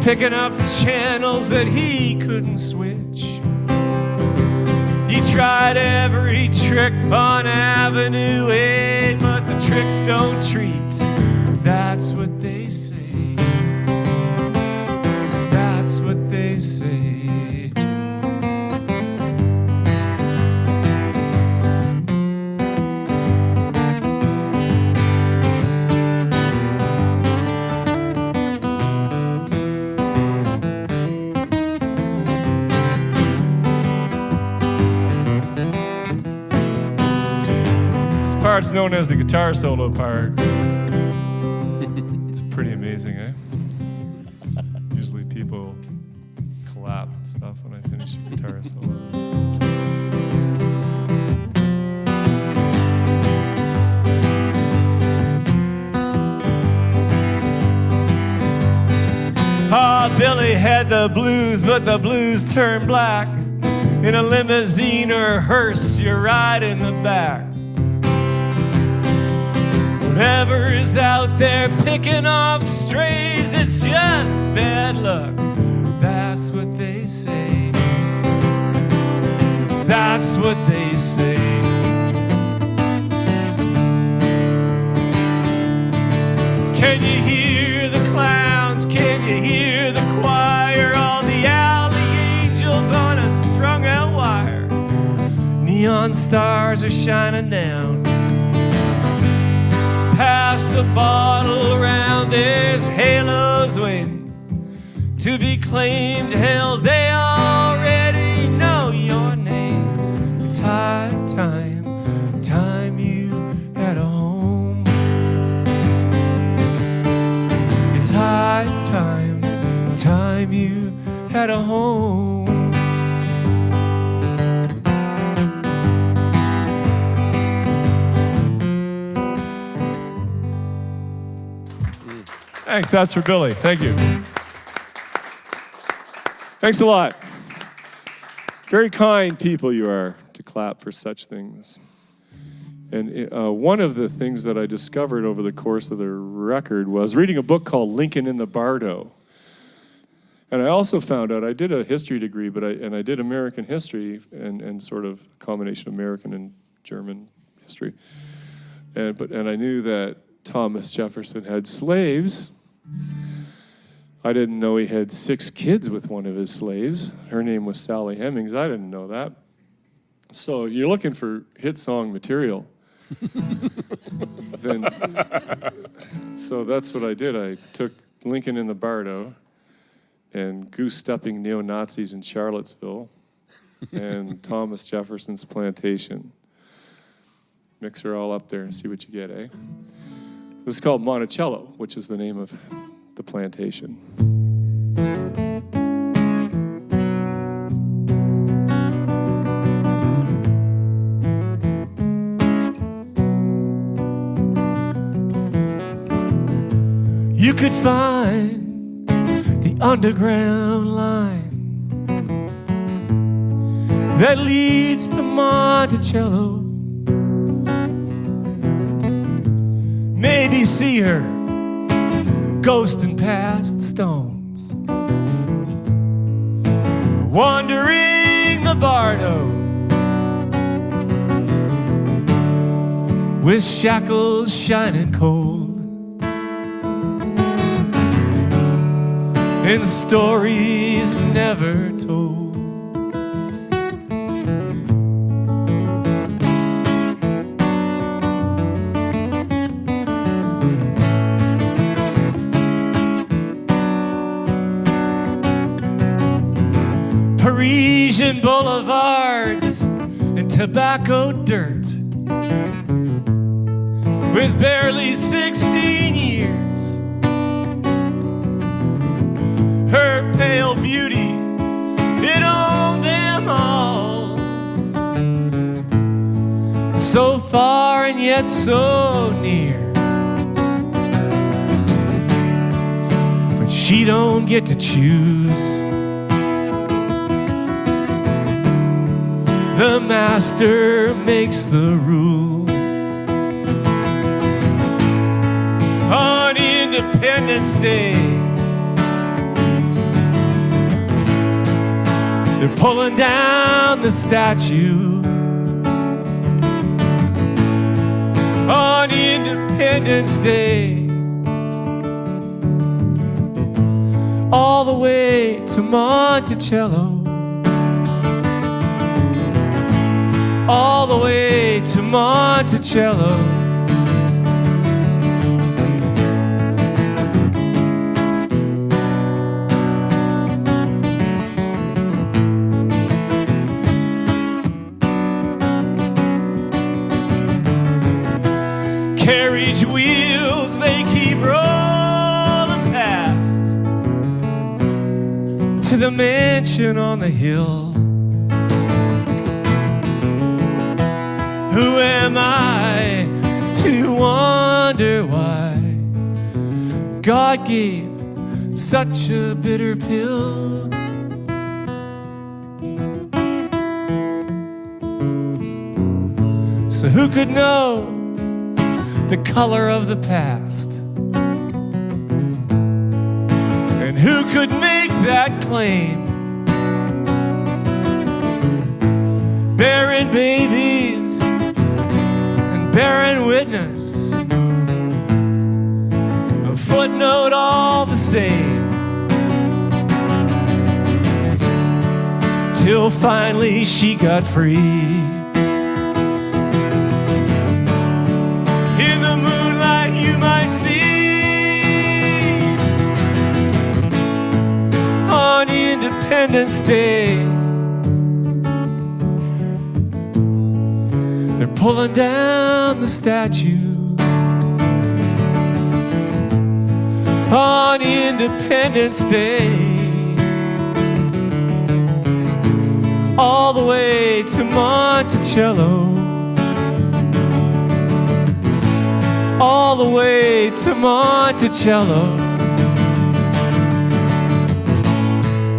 picking up channels that he couldn't switch. He tried every trick on Avenue 8, but the tricks don't treat. That's what they say. That's what they say. part's known as the guitar solo part. It's pretty amazing, eh? Usually people clap and stuff when I finish a guitar solo. Ah, Billy had the blues, but the blues turned black. In a limousine or hearse, you're right in the back. Whoever's out there picking off strays, it's just bad luck. That's what they say. That's what they say. Can you hear the clowns? Can you hear the choir? All the alley angels on a strung out wire. Neon stars are shining down. Pass the bottle around, there's halos waiting to be claimed. Hell, they already know your name. It's high time, time you had a home. It's high time, time you had a home. Thanks, that's for Billy. Thank you. Thanks a lot. Very kind people you are to clap for such things. And one of the things that I discovered over the course of the record was reading a book called Lincoln in the Bardo. And I also found out, I did a history degree, but I did American history and sort of a combination of American and German history. And I knew that Thomas Jefferson had slaves. I didn't know he had 6 kids with one of his slaves. Her name was Sally Hemings. I didn't know that. So if you're looking for hit song material, so that's what I did. I took Lincoln in the Bardo and goose-stepping neo-Nazis in Charlottesville and Thomas Jefferson's plantation. Mix her all up there and see what you get, eh? This is called Monticello, which is the name of the plantation. You could find the underground line that leads to Monticello. Maybe see her ghosting past the stones, wandering the Bardo with shackles shining cold and stories never told. Parisian boulevards and tobacco dirt, with barely 16 years. Her pale beauty, it owned them all. So far and yet so near, but she don't get to choose. The master makes the rules. On Independence Day, they're pulling down the statue. On Independence Day, all the way to Monticello. All the way to Monticello. to the mansion on the hill. Who am I to wonder why God gave such a bitter pill? So who could know the color of the past? And who could make that claim? Barren babies and barren witness, a footnote all the same. Till finally she got free. In the moonlight you might see on Independence Day, they're pulling down the statue on Independence Day, all the way to Monticello, all the way to Monticello,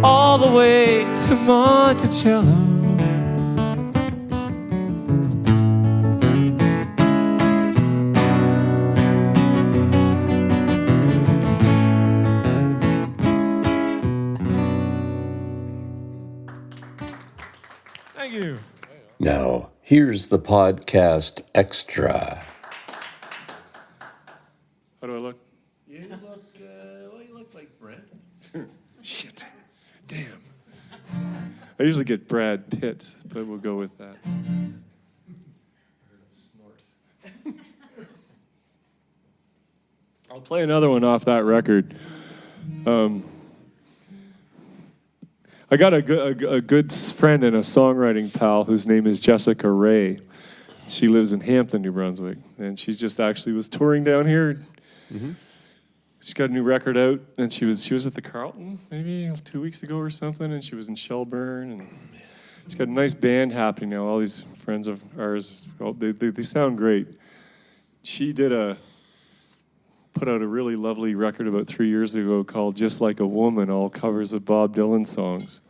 all the way to Monticello. Thank you. Now, here's the podcast extra. How do I look? You look like Brent. Shit. Damn. I usually get Brad Pitt, but we'll go with that. I'll play another one off that record. I got a good friend and a songwriting pal whose name is Jessica Ray. She lives in Hampton, New Brunswick, and she just actually was touring down here. Mm-hmm. She got a new record out, and she was at the Carlton maybe 2 weeks ago or something, and she was in Shelburne, and she's got a nice band happening now. All these friends of ours, they sound great. She put out a really lovely record about 3 years ago called Just Like a Woman, all covers of Bob Dylan songs,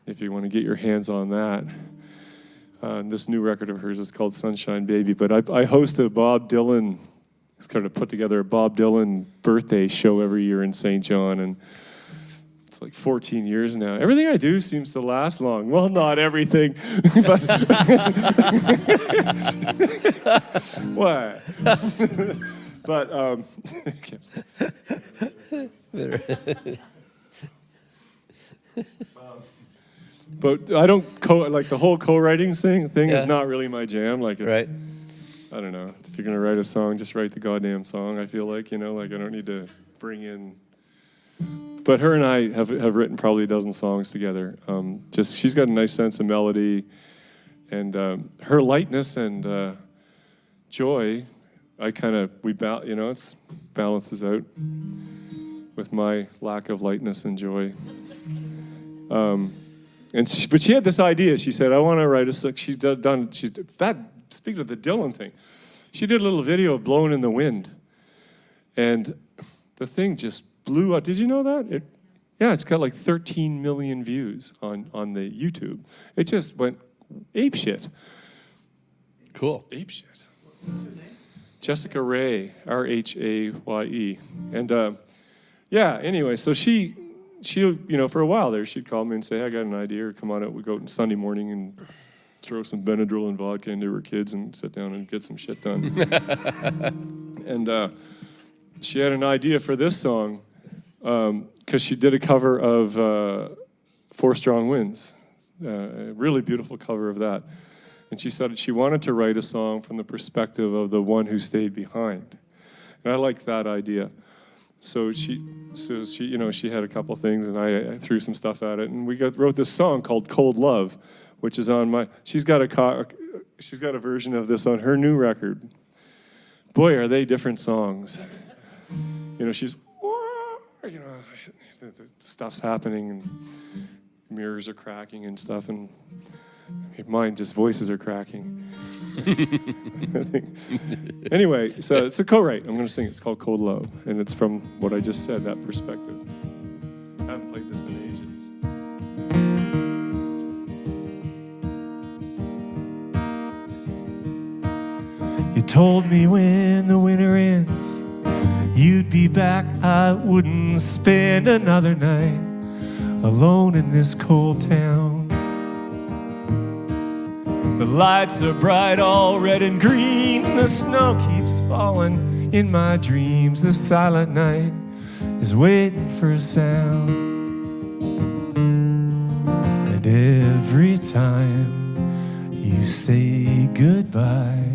if you want to get your hands on that. This new record of hers is called Sunshine Baby, but I host a Bob Dylan, kind of put together a Bob Dylan birthday show every year in St. John, and it's like 14 years now. Everything I do seems to last long. Well, not everything, but what? But but I don't like the whole co-writing thing is not really my jam. Like it's, Right. I don't know. If you're gonna write a song, just write the goddamn song. I feel like, like I don't need to bring in. But her and I have written probably a dozen songs together. She's got a nice sense of melody, and her lightness and joy. It balances out with my lack of lightness and joy. But she had this idea. She said, "I want to write a song." Speaking of the Dylan thing, she did a little video of "Blowing in the Wind," and the thing just blew up. Did you know that? It's got like 13 million views on the YouTube. It just went apeshit. Cool. Apeshit. Jessica Ray, Rhaye, and anyway, so she, for a while there, she'd call me and say, "I got an idea, or come on out, we go out Sunday morning and throw some Benadryl and vodka into her kids and sit down and get some shit done." And she had an idea for this song because she did a cover of Four Strong Winds, a really beautiful cover of that. And she said she wanted to write a song from the perspective of the one who stayed behind. And I liked that idea. So she had a couple things, and I threw some stuff at it, and we wrote this song called "Cold Love," which is on my. She's got a version of this on her new record. Boy, are they different songs. She's you know, the stuff's happening and mirrors are cracking and stuff, and mine just voices are cracking. I think. Anyway, so it's a co-write. I'm going to sing. It's called Cold Love, and it's from what I just said, that perspective. I haven't played this in ages. You told me when the winter ends, you'd be back. I wouldn't spend another night alone in this cold town. The lights are bright, all red and green. The snow keeps falling in my dreams. The silent night is waiting for a sound. And every time you say goodbye,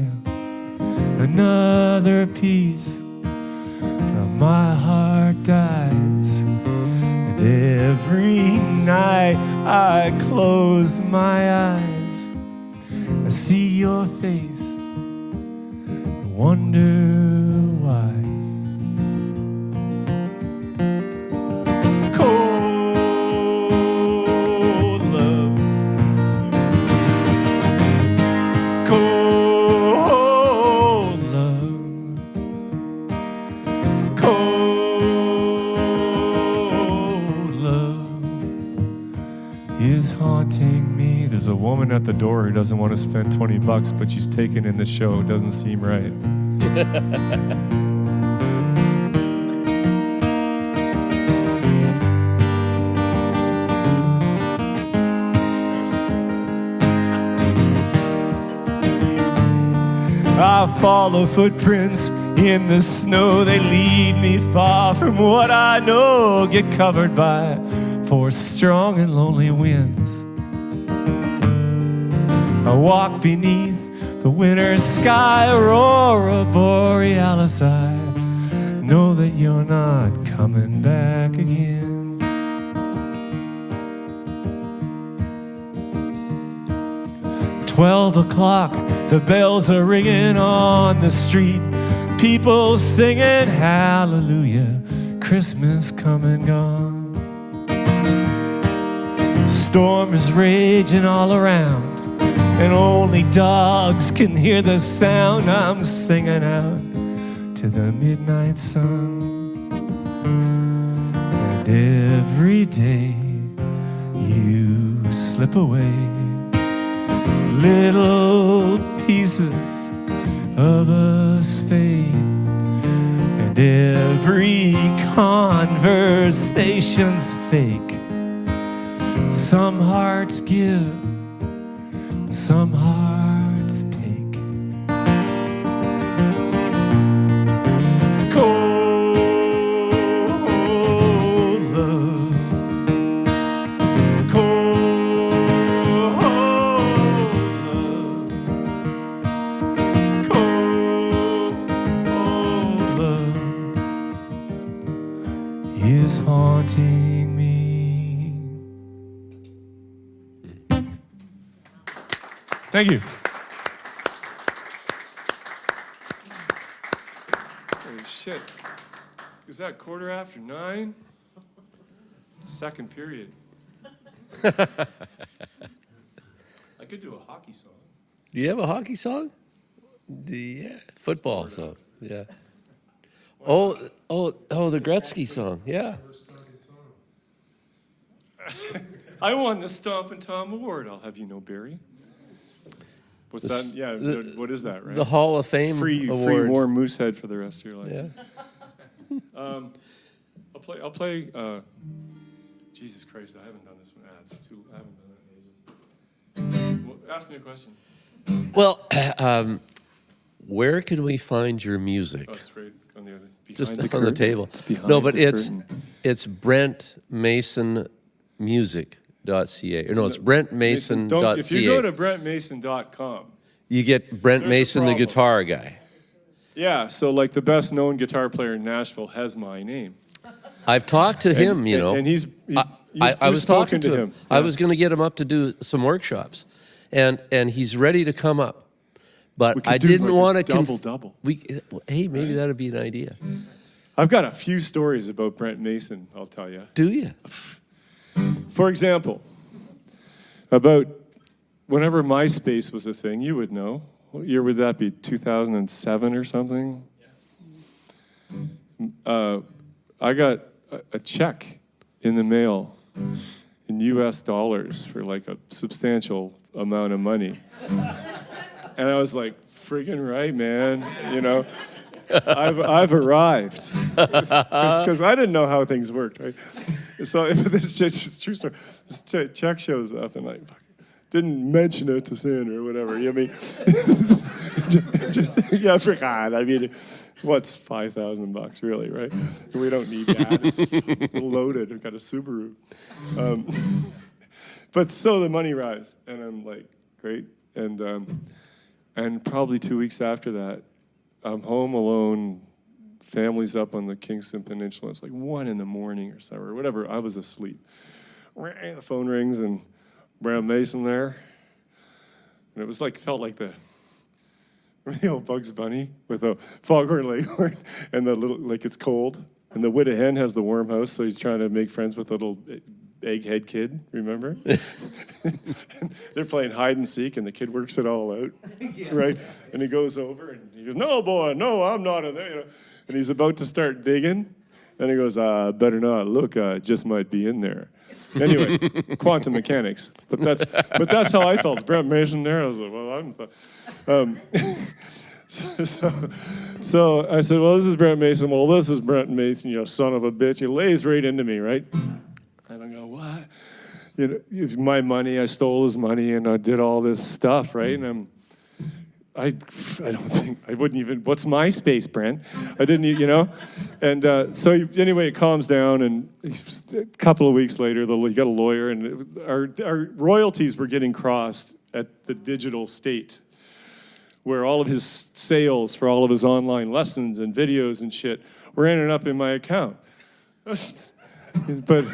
another piece of my heart dies. And every night I close my eyes, I see your face, I wonder why. Cold love, cold love, cold love is haunting me. There's a woman at the door who doesn't want to spend $20, but she's taken in the show. Doesn't seem right. I follow footprints in the snow. They lead me far from what I know. Get covered by 4 strong and lonely winds. I walk beneath the winter sky, aurora borealis. I know that you're not coming back again. $12, the bells are ringing on the street. People singing hallelujah, Christmas come and gone. Storm is raging all around, and only dogs can hear the sound. I'm singing out to the midnight sun. And every day you slip away, little pieces of us fade. And every conversation's fake. Some hearts give, some hearts take. Cold love, cold love, cold love is haunting me. Thank you. Holy shit. Is that 9:15? Second period. I could do a hockey song. Do you have a hockey song? Yeah, football song. Yeah. Oh, the Gretzky song. Yeah. I won the Stompin Tom Award, I'll have you know, Barry. What's that? Yeah, what is that, right? The Hall of Fame free award. warm moose head for the rest of your life. Yeah. I'll play. Jesus Christ, I haven't done this one. I haven't done that in ages. Well, ask me a question. Well, where can we find your music? Oh, it's right on the other. Just the on curtain. the table. It's behind No, but the curtain. it's BrentMasonMusic.ca. Or no, it's BrentMason.ca. If you go to BrentMason.com, you get Brent There's a Mason, the problem. guitar guy. yeah, so like the best known guitar player in Nashville has my name. I've talked to him, you know. And he's I was talking to him. I Yeah. was going to get him up to do some workshops, and he's ready to come up. We But could I do didn't like a want to double-double. Hey, maybe that'd be an idea. I've got a few stories about Brent Mason, I'll tell you. Do you? For example, about whenever MySpace was a thing, you would know. What year would that be? 2007 or something? I got a check in the mail in US dollars for like a substantial amount of money. And I was like, friggin' right, man, you know. I've arrived, because I didn't know how things worked, right? So this true story. This check shows up, and I didn't mention it to Sandra or whatever. You know what I mean? Yeah, for God. I mean, what's $5,000 really, right? We don't need that. It's loaded. I've got a Subaru. But so the money arrives, and I'm like, great. And probably 2 weeks after that, I'm home alone, family's up on the Kingston Peninsula. It's like 1 a.m. or so, or whatever. I was asleep. The phone rings, and Brent Mason there. And it was like, felt like the old Bugs Bunny with a foghorn leghorn, and the little, like it's cold. And the widow hen has the warm house, so he's trying to make friends with the little egghead kid, remember? They're playing hide and seek, and the kid works it all out, right? And he goes over, and he goes, "No, boy, no, I'm not in there." You know? And he's about to start digging, and he goes, "Better not look, just might be in there." Anyway, quantum mechanics. But that's how I felt. Brent Mason there. I was like, well, So I said, well, this is Brent Mason. Well, this is Brent Mason, you son of a bitch. He lays right into me, right? And I go, what? You know, my money, I stole his money, and I did all this stuff, right? And I don't think, I wouldn't even, what's MySpace, Brent? I didn't, you know? And so anyway, it calms down, and a couple of weeks later, he got a lawyer, and our royalties were getting crossed at the digital state, where all of his sales for all of his online lessons and videos and shit were ending up in my account. But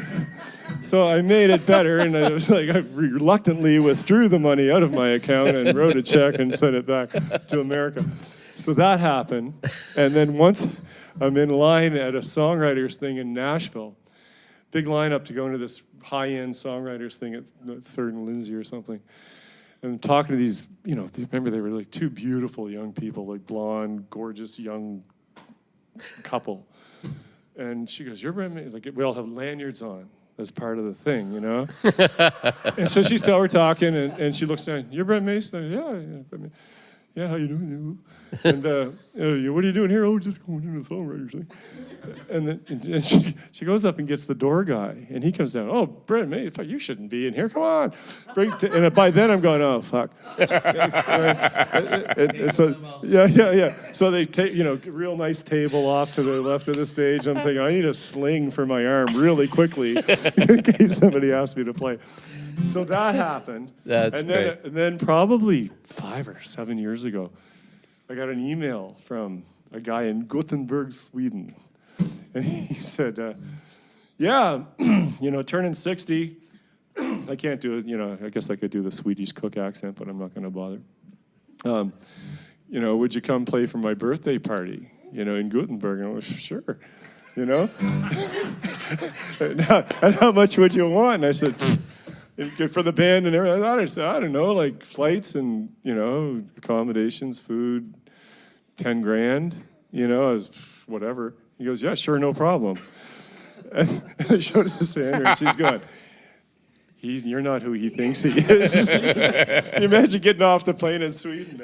so I made it better, and I was like, I reluctantly withdrew the money out of my account and wrote a check and sent it back to America. So that happened, and then once I'm in line at a Songwriters thing in Nashville, big lineup to go into this high-end Songwriters thing at 3rd and Lindsay or something. And I'm talking to these, you know, remember they were like 2 beautiful young people, like blonde, gorgeous young couple. And she goes, "You're Brent Mason." Like, we all have lanyards on as part of the thing, you know? And so we're talking, and she looks down, "You're Brent Mason?" I go, "Yeah, yeah, how you doing?" And what are you doing here? "Oh, just going into the Songwriters thing." And then she goes up and gets the door guy, and he comes down. "Oh, Brent Mason, you shouldn't be in here. Come on." And by then I'm going, "Oh, fuck." So, yeah. So they take, real nice table off to the left of the stage. I'm thinking, I need a sling for my arm really quickly in case somebody asks me to play. So that happened. That's great. And then probably 5 or 7 years ago, I got an email from a guy in Gothenburg, Sweden. And he said, turning 60. I can't do it, I guess I could do the Swedish cook accent, but I'm not going to bother. Would you come play for my birthday party, in Gothenburg? And I was, sure, And how much would you want? And I said, for the band and everything. I don't know, like flights and, accommodations, food, 10 grand, I was whatever. He goes, yeah, sure, no problem. And I showed it to Sandra, and she's going, you're not who he thinks he is. Can you imagine getting off the plane in Sweden?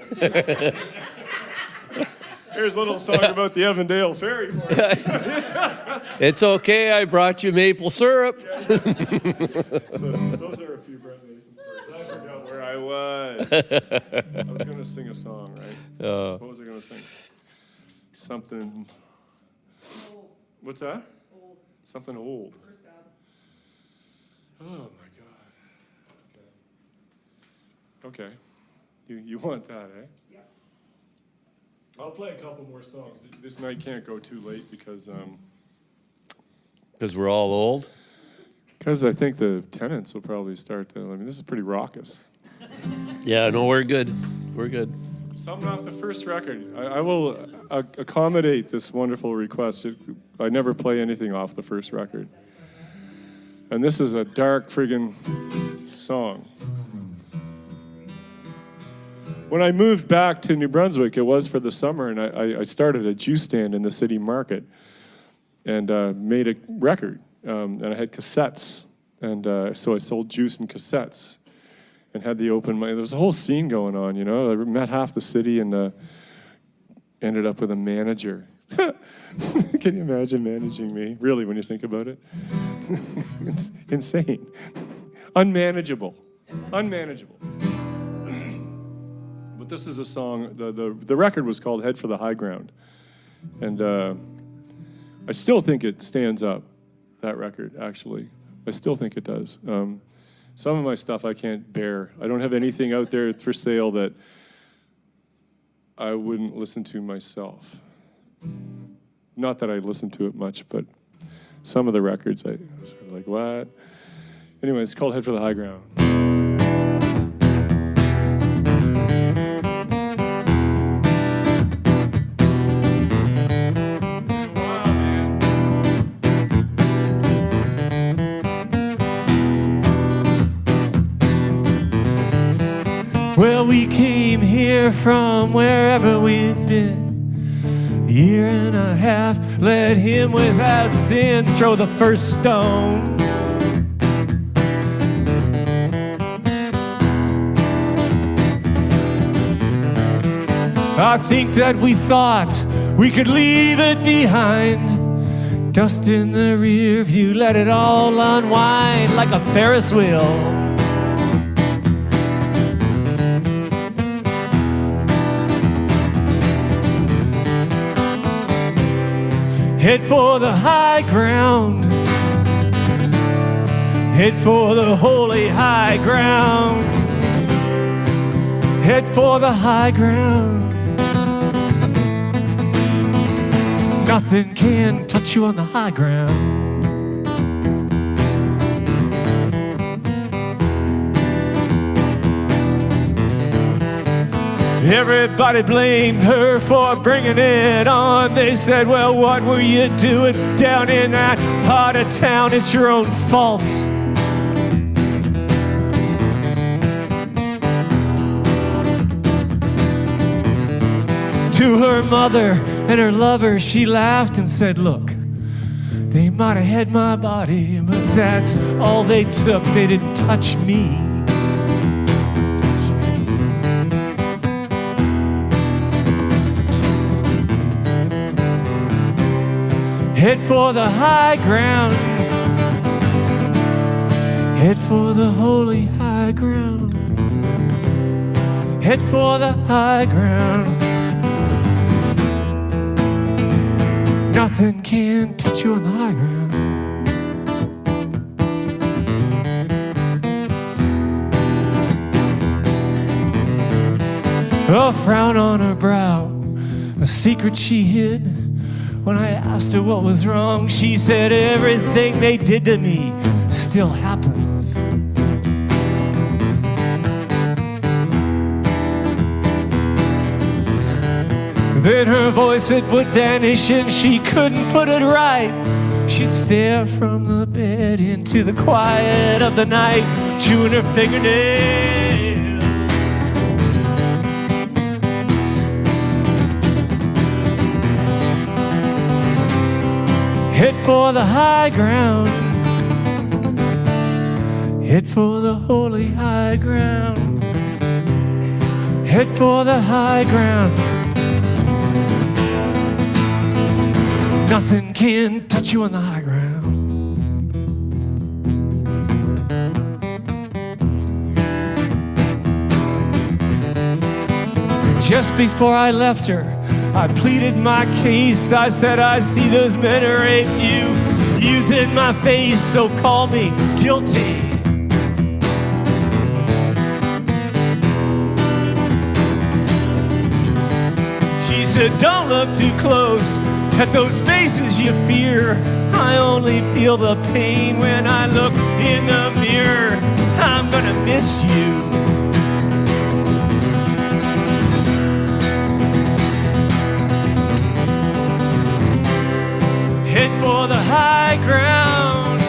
Here's a little song about the Avondale Ferry. It's okay, I brought you maple syrup. So those are a few Brent Mason stories. I forgot where I was. I was going to sing a song, right? What was I going to sing? Something. Old. What's that? Old. Something old. First album. Oh my God. Okay. You want that, eh? Yeah. I'll play a couple more songs. This night can't go too late because we're all old? Because I think the tenants will probably start to, this is pretty raucous. Yeah, no, we're good. We're good. Something off the first record. I will accommodate this wonderful request. I never play anything off the first record. And this is a dark friggin' song. When I moved back to New Brunswick, it was for the summer, and I started a juice stand in the city market and made a record. And I had cassettes, and so I sold juice and cassettes. And had the open mic. There was a whole scene going on, you know. I met half the city and ended up with a manager. Can you imagine managing me? Really, when you think about it? It's insane. Unmanageable. Unmanageable. But this is a song, the record was called Head for the High Ground. And I still think it stands up, that record, actually. I still think it does. Some of my stuff I can't bear. I don't have anything out there for sale that I wouldn't listen to myself. Not that I listen to it much, but some of the records I sort of like, what? Anyway, it's called Head for the High Ground. Well, we came here from wherever we'd been. A year and a half, let him without sin throw the first stone. I think that we thought we could leave it behind. Dust in the rear view, let it all unwind like a Ferris wheel. Head for the high ground. Head for the holy high ground. Head for the high ground. Nothing can touch you on the high ground. Everybody blamed her for bringing it on. They said, well, what were you doing down in that part of town? It's your own fault. To her mother and her lover, she laughed and said, look, they might have had my body, but that's all they took. They didn't touch me. Head for the high ground. Head for the holy high ground. Head for the high ground. Nothing can touch you on the high ground. A frown on her brow, a secret she hid. When I asked her what was wrong, she said, everything they did to me still happens. Then her voice it would vanish and she couldn't put it right. She'd stare from the bed into the quiet of the night, chewing her fingernails. Head for the high ground. Head for the holy high ground. Head for the high ground. Nothing can touch you on the high ground. Just before I left her, I pleaded my case. I said, I see those men who rape you using my face, so call me guilty. She said, don't look too close at those faces you fear. I only feel the pain when I look in the mirror. I'm gonna miss you. high ground.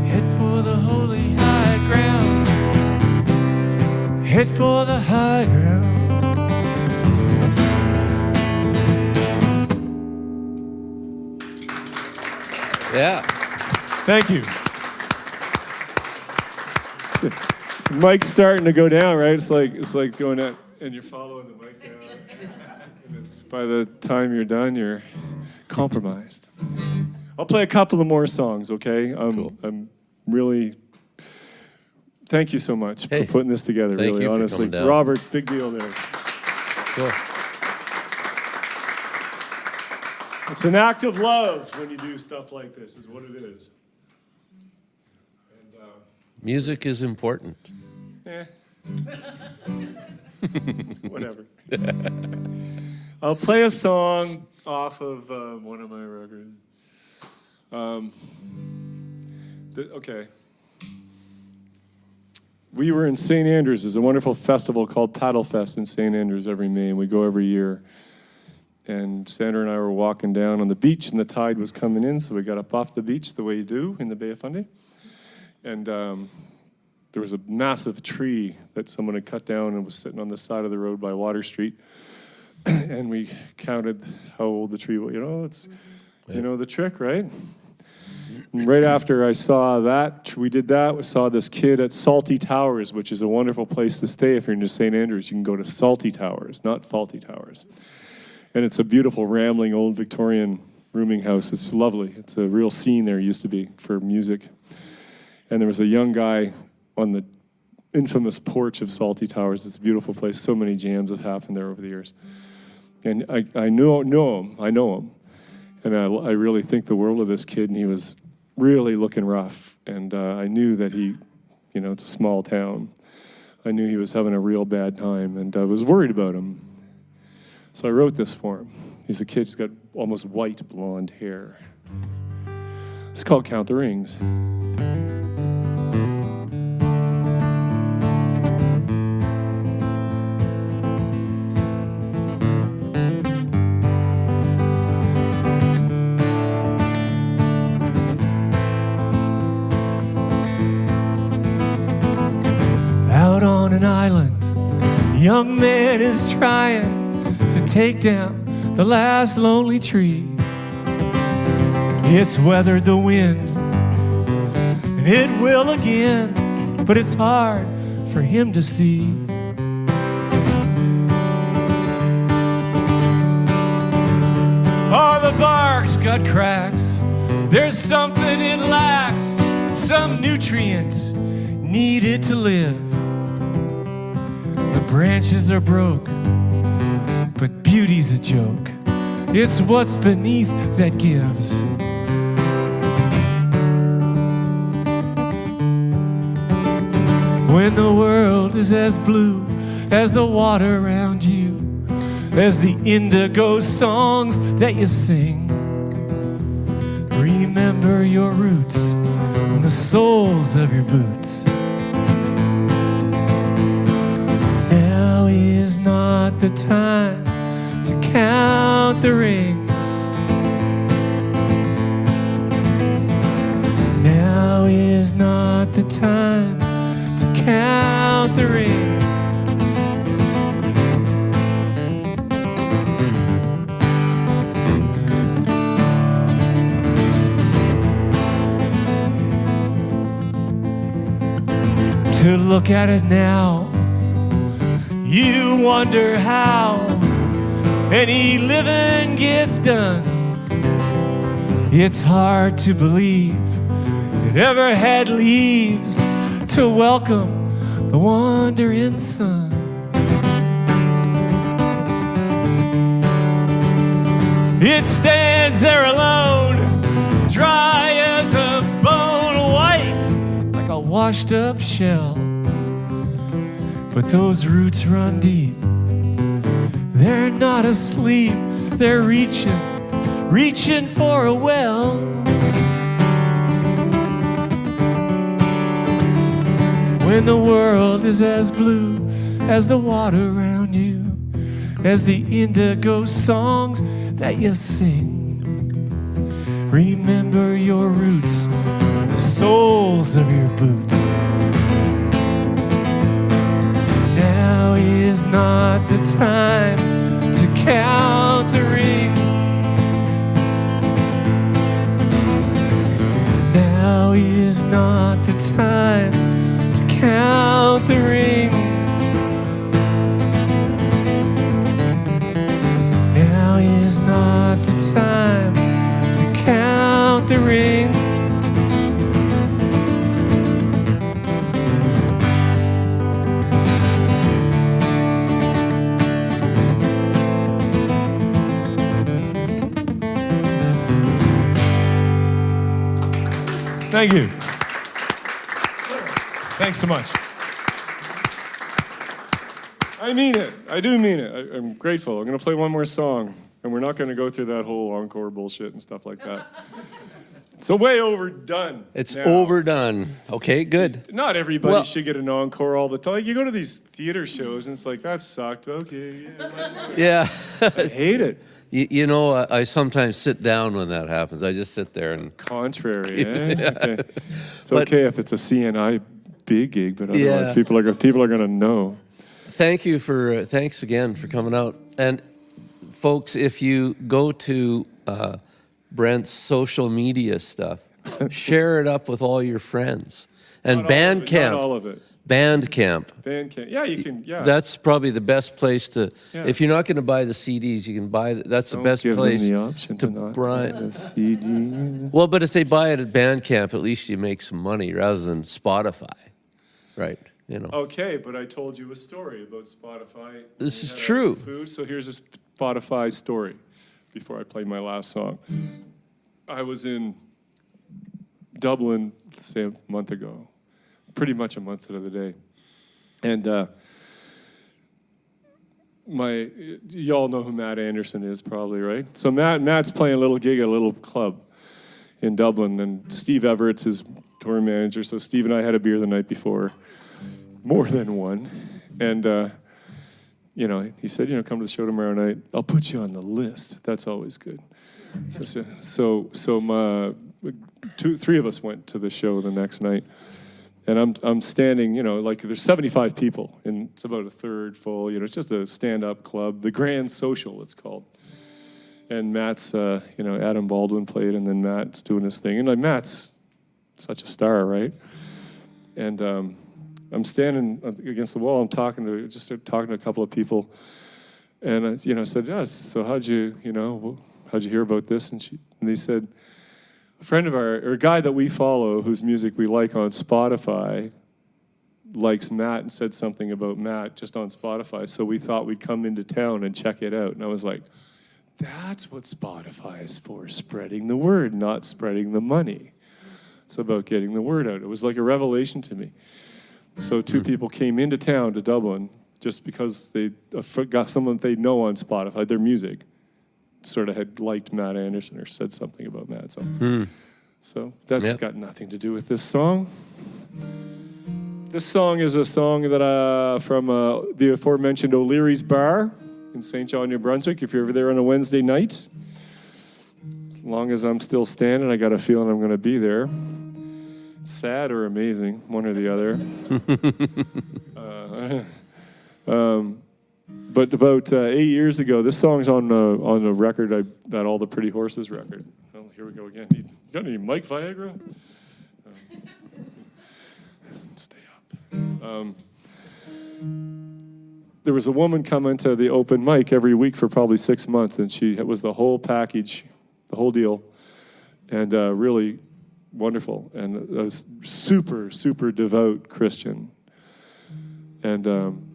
Head for the holy high ground. Head for the high ground. Yeah. Thank you. The mic's starting to go down, right? It's like going out and you're following the mic down. And it's by the time you're done, you're compromised. I'll play a couple of more songs, okay? Cool. I'm really. Thank you so much Hey, for putting this together. thank Really, you for honestly, coming down. Robert, big deal there. Cool. It's an act of love when you do stuff like this, is what it is. And, Music is important. whatever. I'll play a song off of one of my records. Okay. We were in St. Andrews. There's a wonderful festival called Paddlefest in St. Andrews every May, and we go every year. And Sandra and I were walking down on the beach, and the tide was coming in, so we got up off the beach the way you do in the Bay of Fundy. And there was a massive tree that someone had cut down and was sitting on the side of the road by Water Street. And we counted how old the tree was. You know the trick, right? And right after I saw that, we saw this kid at Salty Towers, which is a wonderful place to stay if you're in St. Andrews. You can go to Salty Towers, not Faulty Towers. And it's a beautiful, rambling, old Victorian rooming house. It's lovely. It's a real scene there, used to be, for music. And there was a young guy on the infamous porch of Salty Towers. It's a beautiful place. So many jams have happened there over the years. And I know him. And I really think the world of this kid, and he was really looking rough. And I knew that it's a small town. I knew he was having a real bad time, and I was worried about him. So I wrote this for him. He's a kid, he's got almost white blonde hair. It's called Count the Rings. Out on an island, a young man is trying to take down the last lonely tree. It's weathered the wind, and it will again, but it's hard for him to see. Oh, the bark's got cracks. There's something it lacks, some nutrient needed to live. The branches are broke, but beauty's a joke. It's what's beneath that gives. When the world is as blue as the water around you, as the indigo songs that you sing, remember your roots and the soles of your boots. Now is not the time to count the rings. Now is not the time to count the rings. To look at it now, you wonder how any living gets done. It's hard to believe it ever had leaves to welcome the wandering sun. It stands there alone, dry as a bone, white like a washed up shell. But those roots run deep. They're not asleep, they're reaching for a well. When the world is as blue as the water around you, as the indigo songs that you sing, Remember your roots, the soles of your boots. Now is not the time to count the rings. Now is not the time to count the rings. Now is not the time to count the rings. Thank you. Thanks so much. I mean it. I do mean it. I'm grateful. I'm going to play one more song, and we're not going to go through that whole encore bullshit and stuff like that. It's way overdone. It's now. overdone. Okay, good. Not everybody Well- should get an encore all the time. Like, you go to these theater shows, and it's like, that sucked. Okay, yeah. Yeah. I hate it. You know, I sometimes sit down when that happens. I just sit there and... Contrary, eh? Okay. It's But- okay if it's a CNI big gig, but otherwise Yeah. people are going to know. Thanks again for coming out. And folks, if you go to Brent's social media stuff, share it up with all your friends. And Not all of Bandcamp. it. Bandcamp. Bandcamp. Yeah, you can. Yeah. That's probably the best place to. Yeah. If you're not going to buy the CDs, you can buy. That's the Don't best give place them the option to not buy. buy the CD. Well, but if they buy it at Bandcamp, at least you make some money rather than Spotify, right? You know. Okay, but I told you a story about Spotify. This We is had true. Food, so here's a Spotify story before I play my last song. I was in Dublin, say a month ago, pretty much a month to the day. And you all know who Matt Anderson is probably, right? So Matt's playing a little gig at a little club in Dublin, and Steve Everett's his tour manager. So Steve and I had a beer the night before, more than one. And, he said, come to the show tomorrow night. I'll put you on the list. That's always good. So three of us went to the show the next night. And I'm standing, like there's 75 people, and it's about a third full. It's just a stand-up club, the Grand Social, it's called. And Matt's, Adam Baldwin played, and then Matt's doing his thing, and like Matt's such a star, right? And I'm standing against the wall. I'm talking to a couple of people, and I said, yes. So how'd you hear about this? And they said, a friend of a guy that we follow, whose music we like on Spotify, likes Matt and said something about Matt just on Spotify. So we thought we'd come into town and check it out. And I was like, that's what Spotify is for, spreading the word, not spreading the money. It's about getting the word out. It was like a revelation to me. So two people came into town to Dublin just because they got someone they know on Spotify, their music. Sort of had liked Matt Anderson or said something about Matt. So that's got nothing to do with this song. This song is a song that from the aforementioned O'Leary's Bar in St. John, New Brunswick. If you're ever there on a Wednesday night, as long as I'm still standing, I got a feeling I'm going to be there. Sad or amazing, one or the other. But about 8 years ago, this song's on a record, that All the Pretty Horses record. Well, here we go again. You got any Mike Viagra? Stay up. There was a woman coming to the open mic every week for probably 6 months, and it was the whole package, the whole deal, and really wonderful. And a super, super devout Christian. And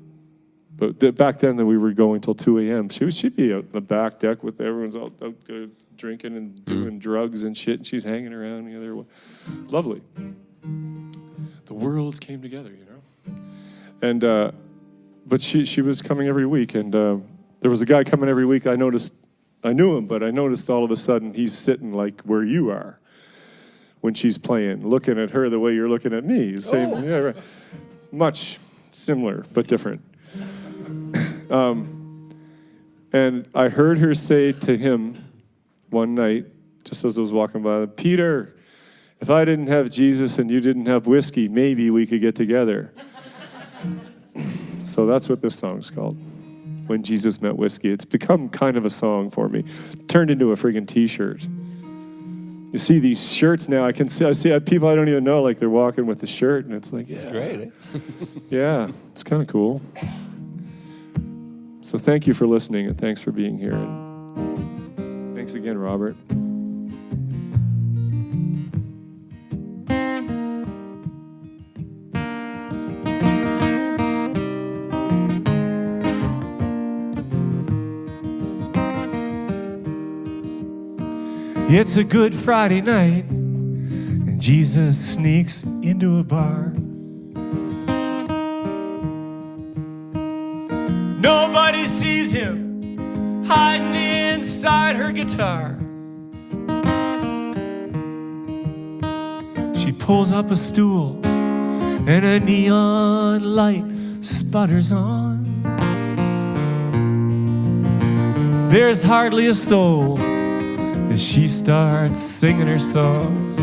but back then, we were going till 2 a.m. She'd be out in the back deck with everyone's out drinking and doing drugs and shit, and she's hanging around. It's lovely. The worlds came together, And but she was coming every week, and there was a guy coming every week. I knew him, but I noticed all of a sudden he's sitting like where you are when she's playing, looking at her the way you're looking at me. Same, yeah, right. Much similar but different. And I heard her say to him one night, just as I was walking by, Peter, if I didn't have Jesus and you didn't have whiskey, maybe we could get together. So that's what this song's called. When Jesus Met Whiskey. It's become kind of a song for me. Turned into a friggin' t-shirt. You see these shirts now, I see people I don't even know, like they're walking with the shirt, and it's like, yeah. It's great, eh? Yeah, it's kind of cool. So thank you for listening, and thanks for being here. And thanks again, Robert. It's a Good Friday night, and Jesus sneaks into a bar. Nobody sees him hiding inside her guitar. She pulls up a stool, and a neon light sputters on. There's hardly a soul as she starts singing her songs.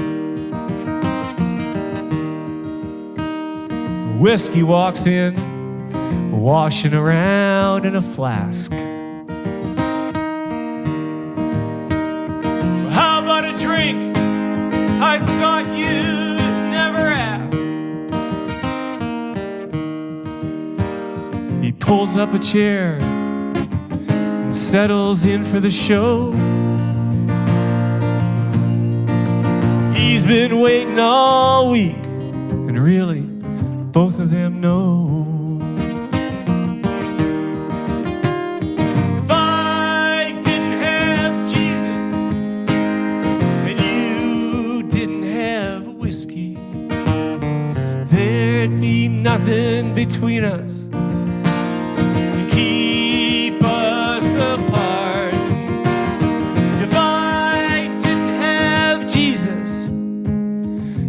Whiskey walks in, washing around in a flask. How about a drink? I thought you'd never ask. He pulls up a chair and settles in for the show. He's been waiting all week, and really, both of them know. If I didn't have Jesus, and you didn't have whiskey, there'd be nothing between us to keep us apart. If I didn't have Jesus,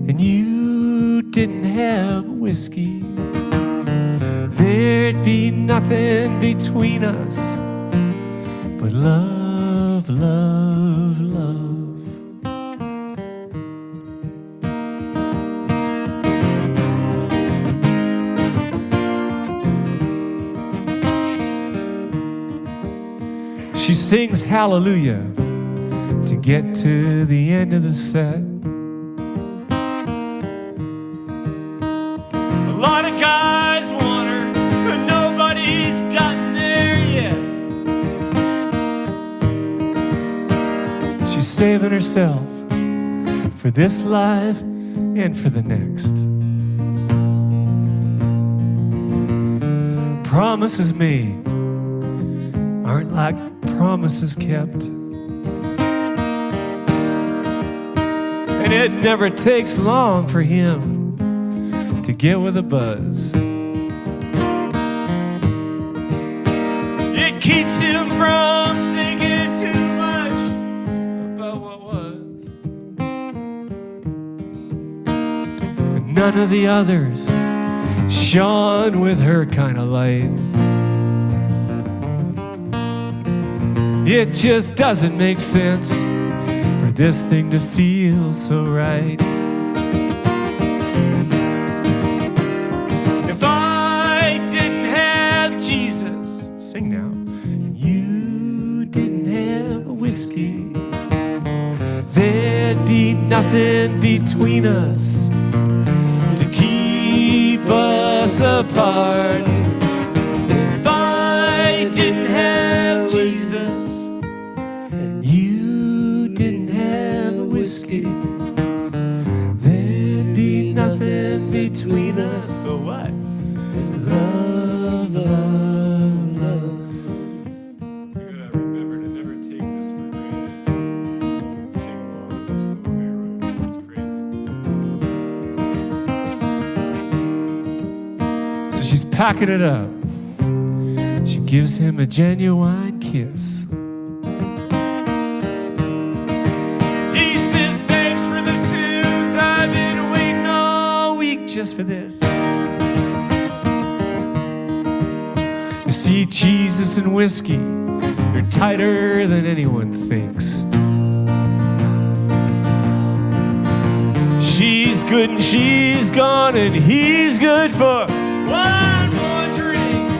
and you didn't have whiskey, there'd be nothing between us but love, love, love. She sings hallelujah to get to the end of the set. Guys want her, but nobody's gotten there yet. She's saving herself for this life and for the next. Promises made aren't like promises kept. And it never takes long for him to get with a buzz. It keeps him from thinking too much about what was. But none of the others shone with her kind of light. It just doesn't make sense for this thing to feel so right. Sing now. And you didn't have whiskey, there'd be nothing between us to keep us apart. If I didn't have Jesus and you didn't have whiskey, there'd be nothing between us but what? Love, love. She's packing it up. She gives him a genuine kiss. He says, thanks for the tunes. I've been waiting all week just for this. You see, Jesus and whiskey, they're tighter than anyone thinks. good and she's gone and he's good for one more drink.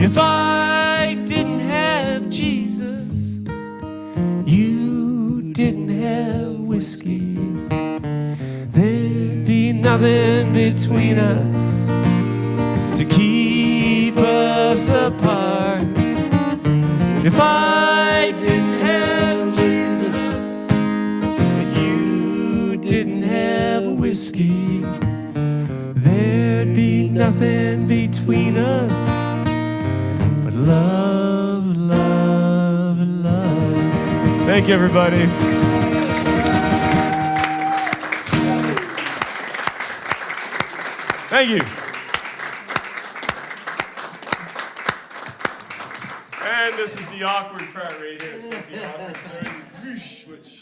If I didn't have Jesus, you didn't have whiskey, there'd be nothing between us to keep us apart. If I didn't have Jesus and you didn't have whiskey, there'd be nothing between us but love, love, love. Thank you, everybody. Thank you. And this is the awkward part right here. It's not the awkward part, which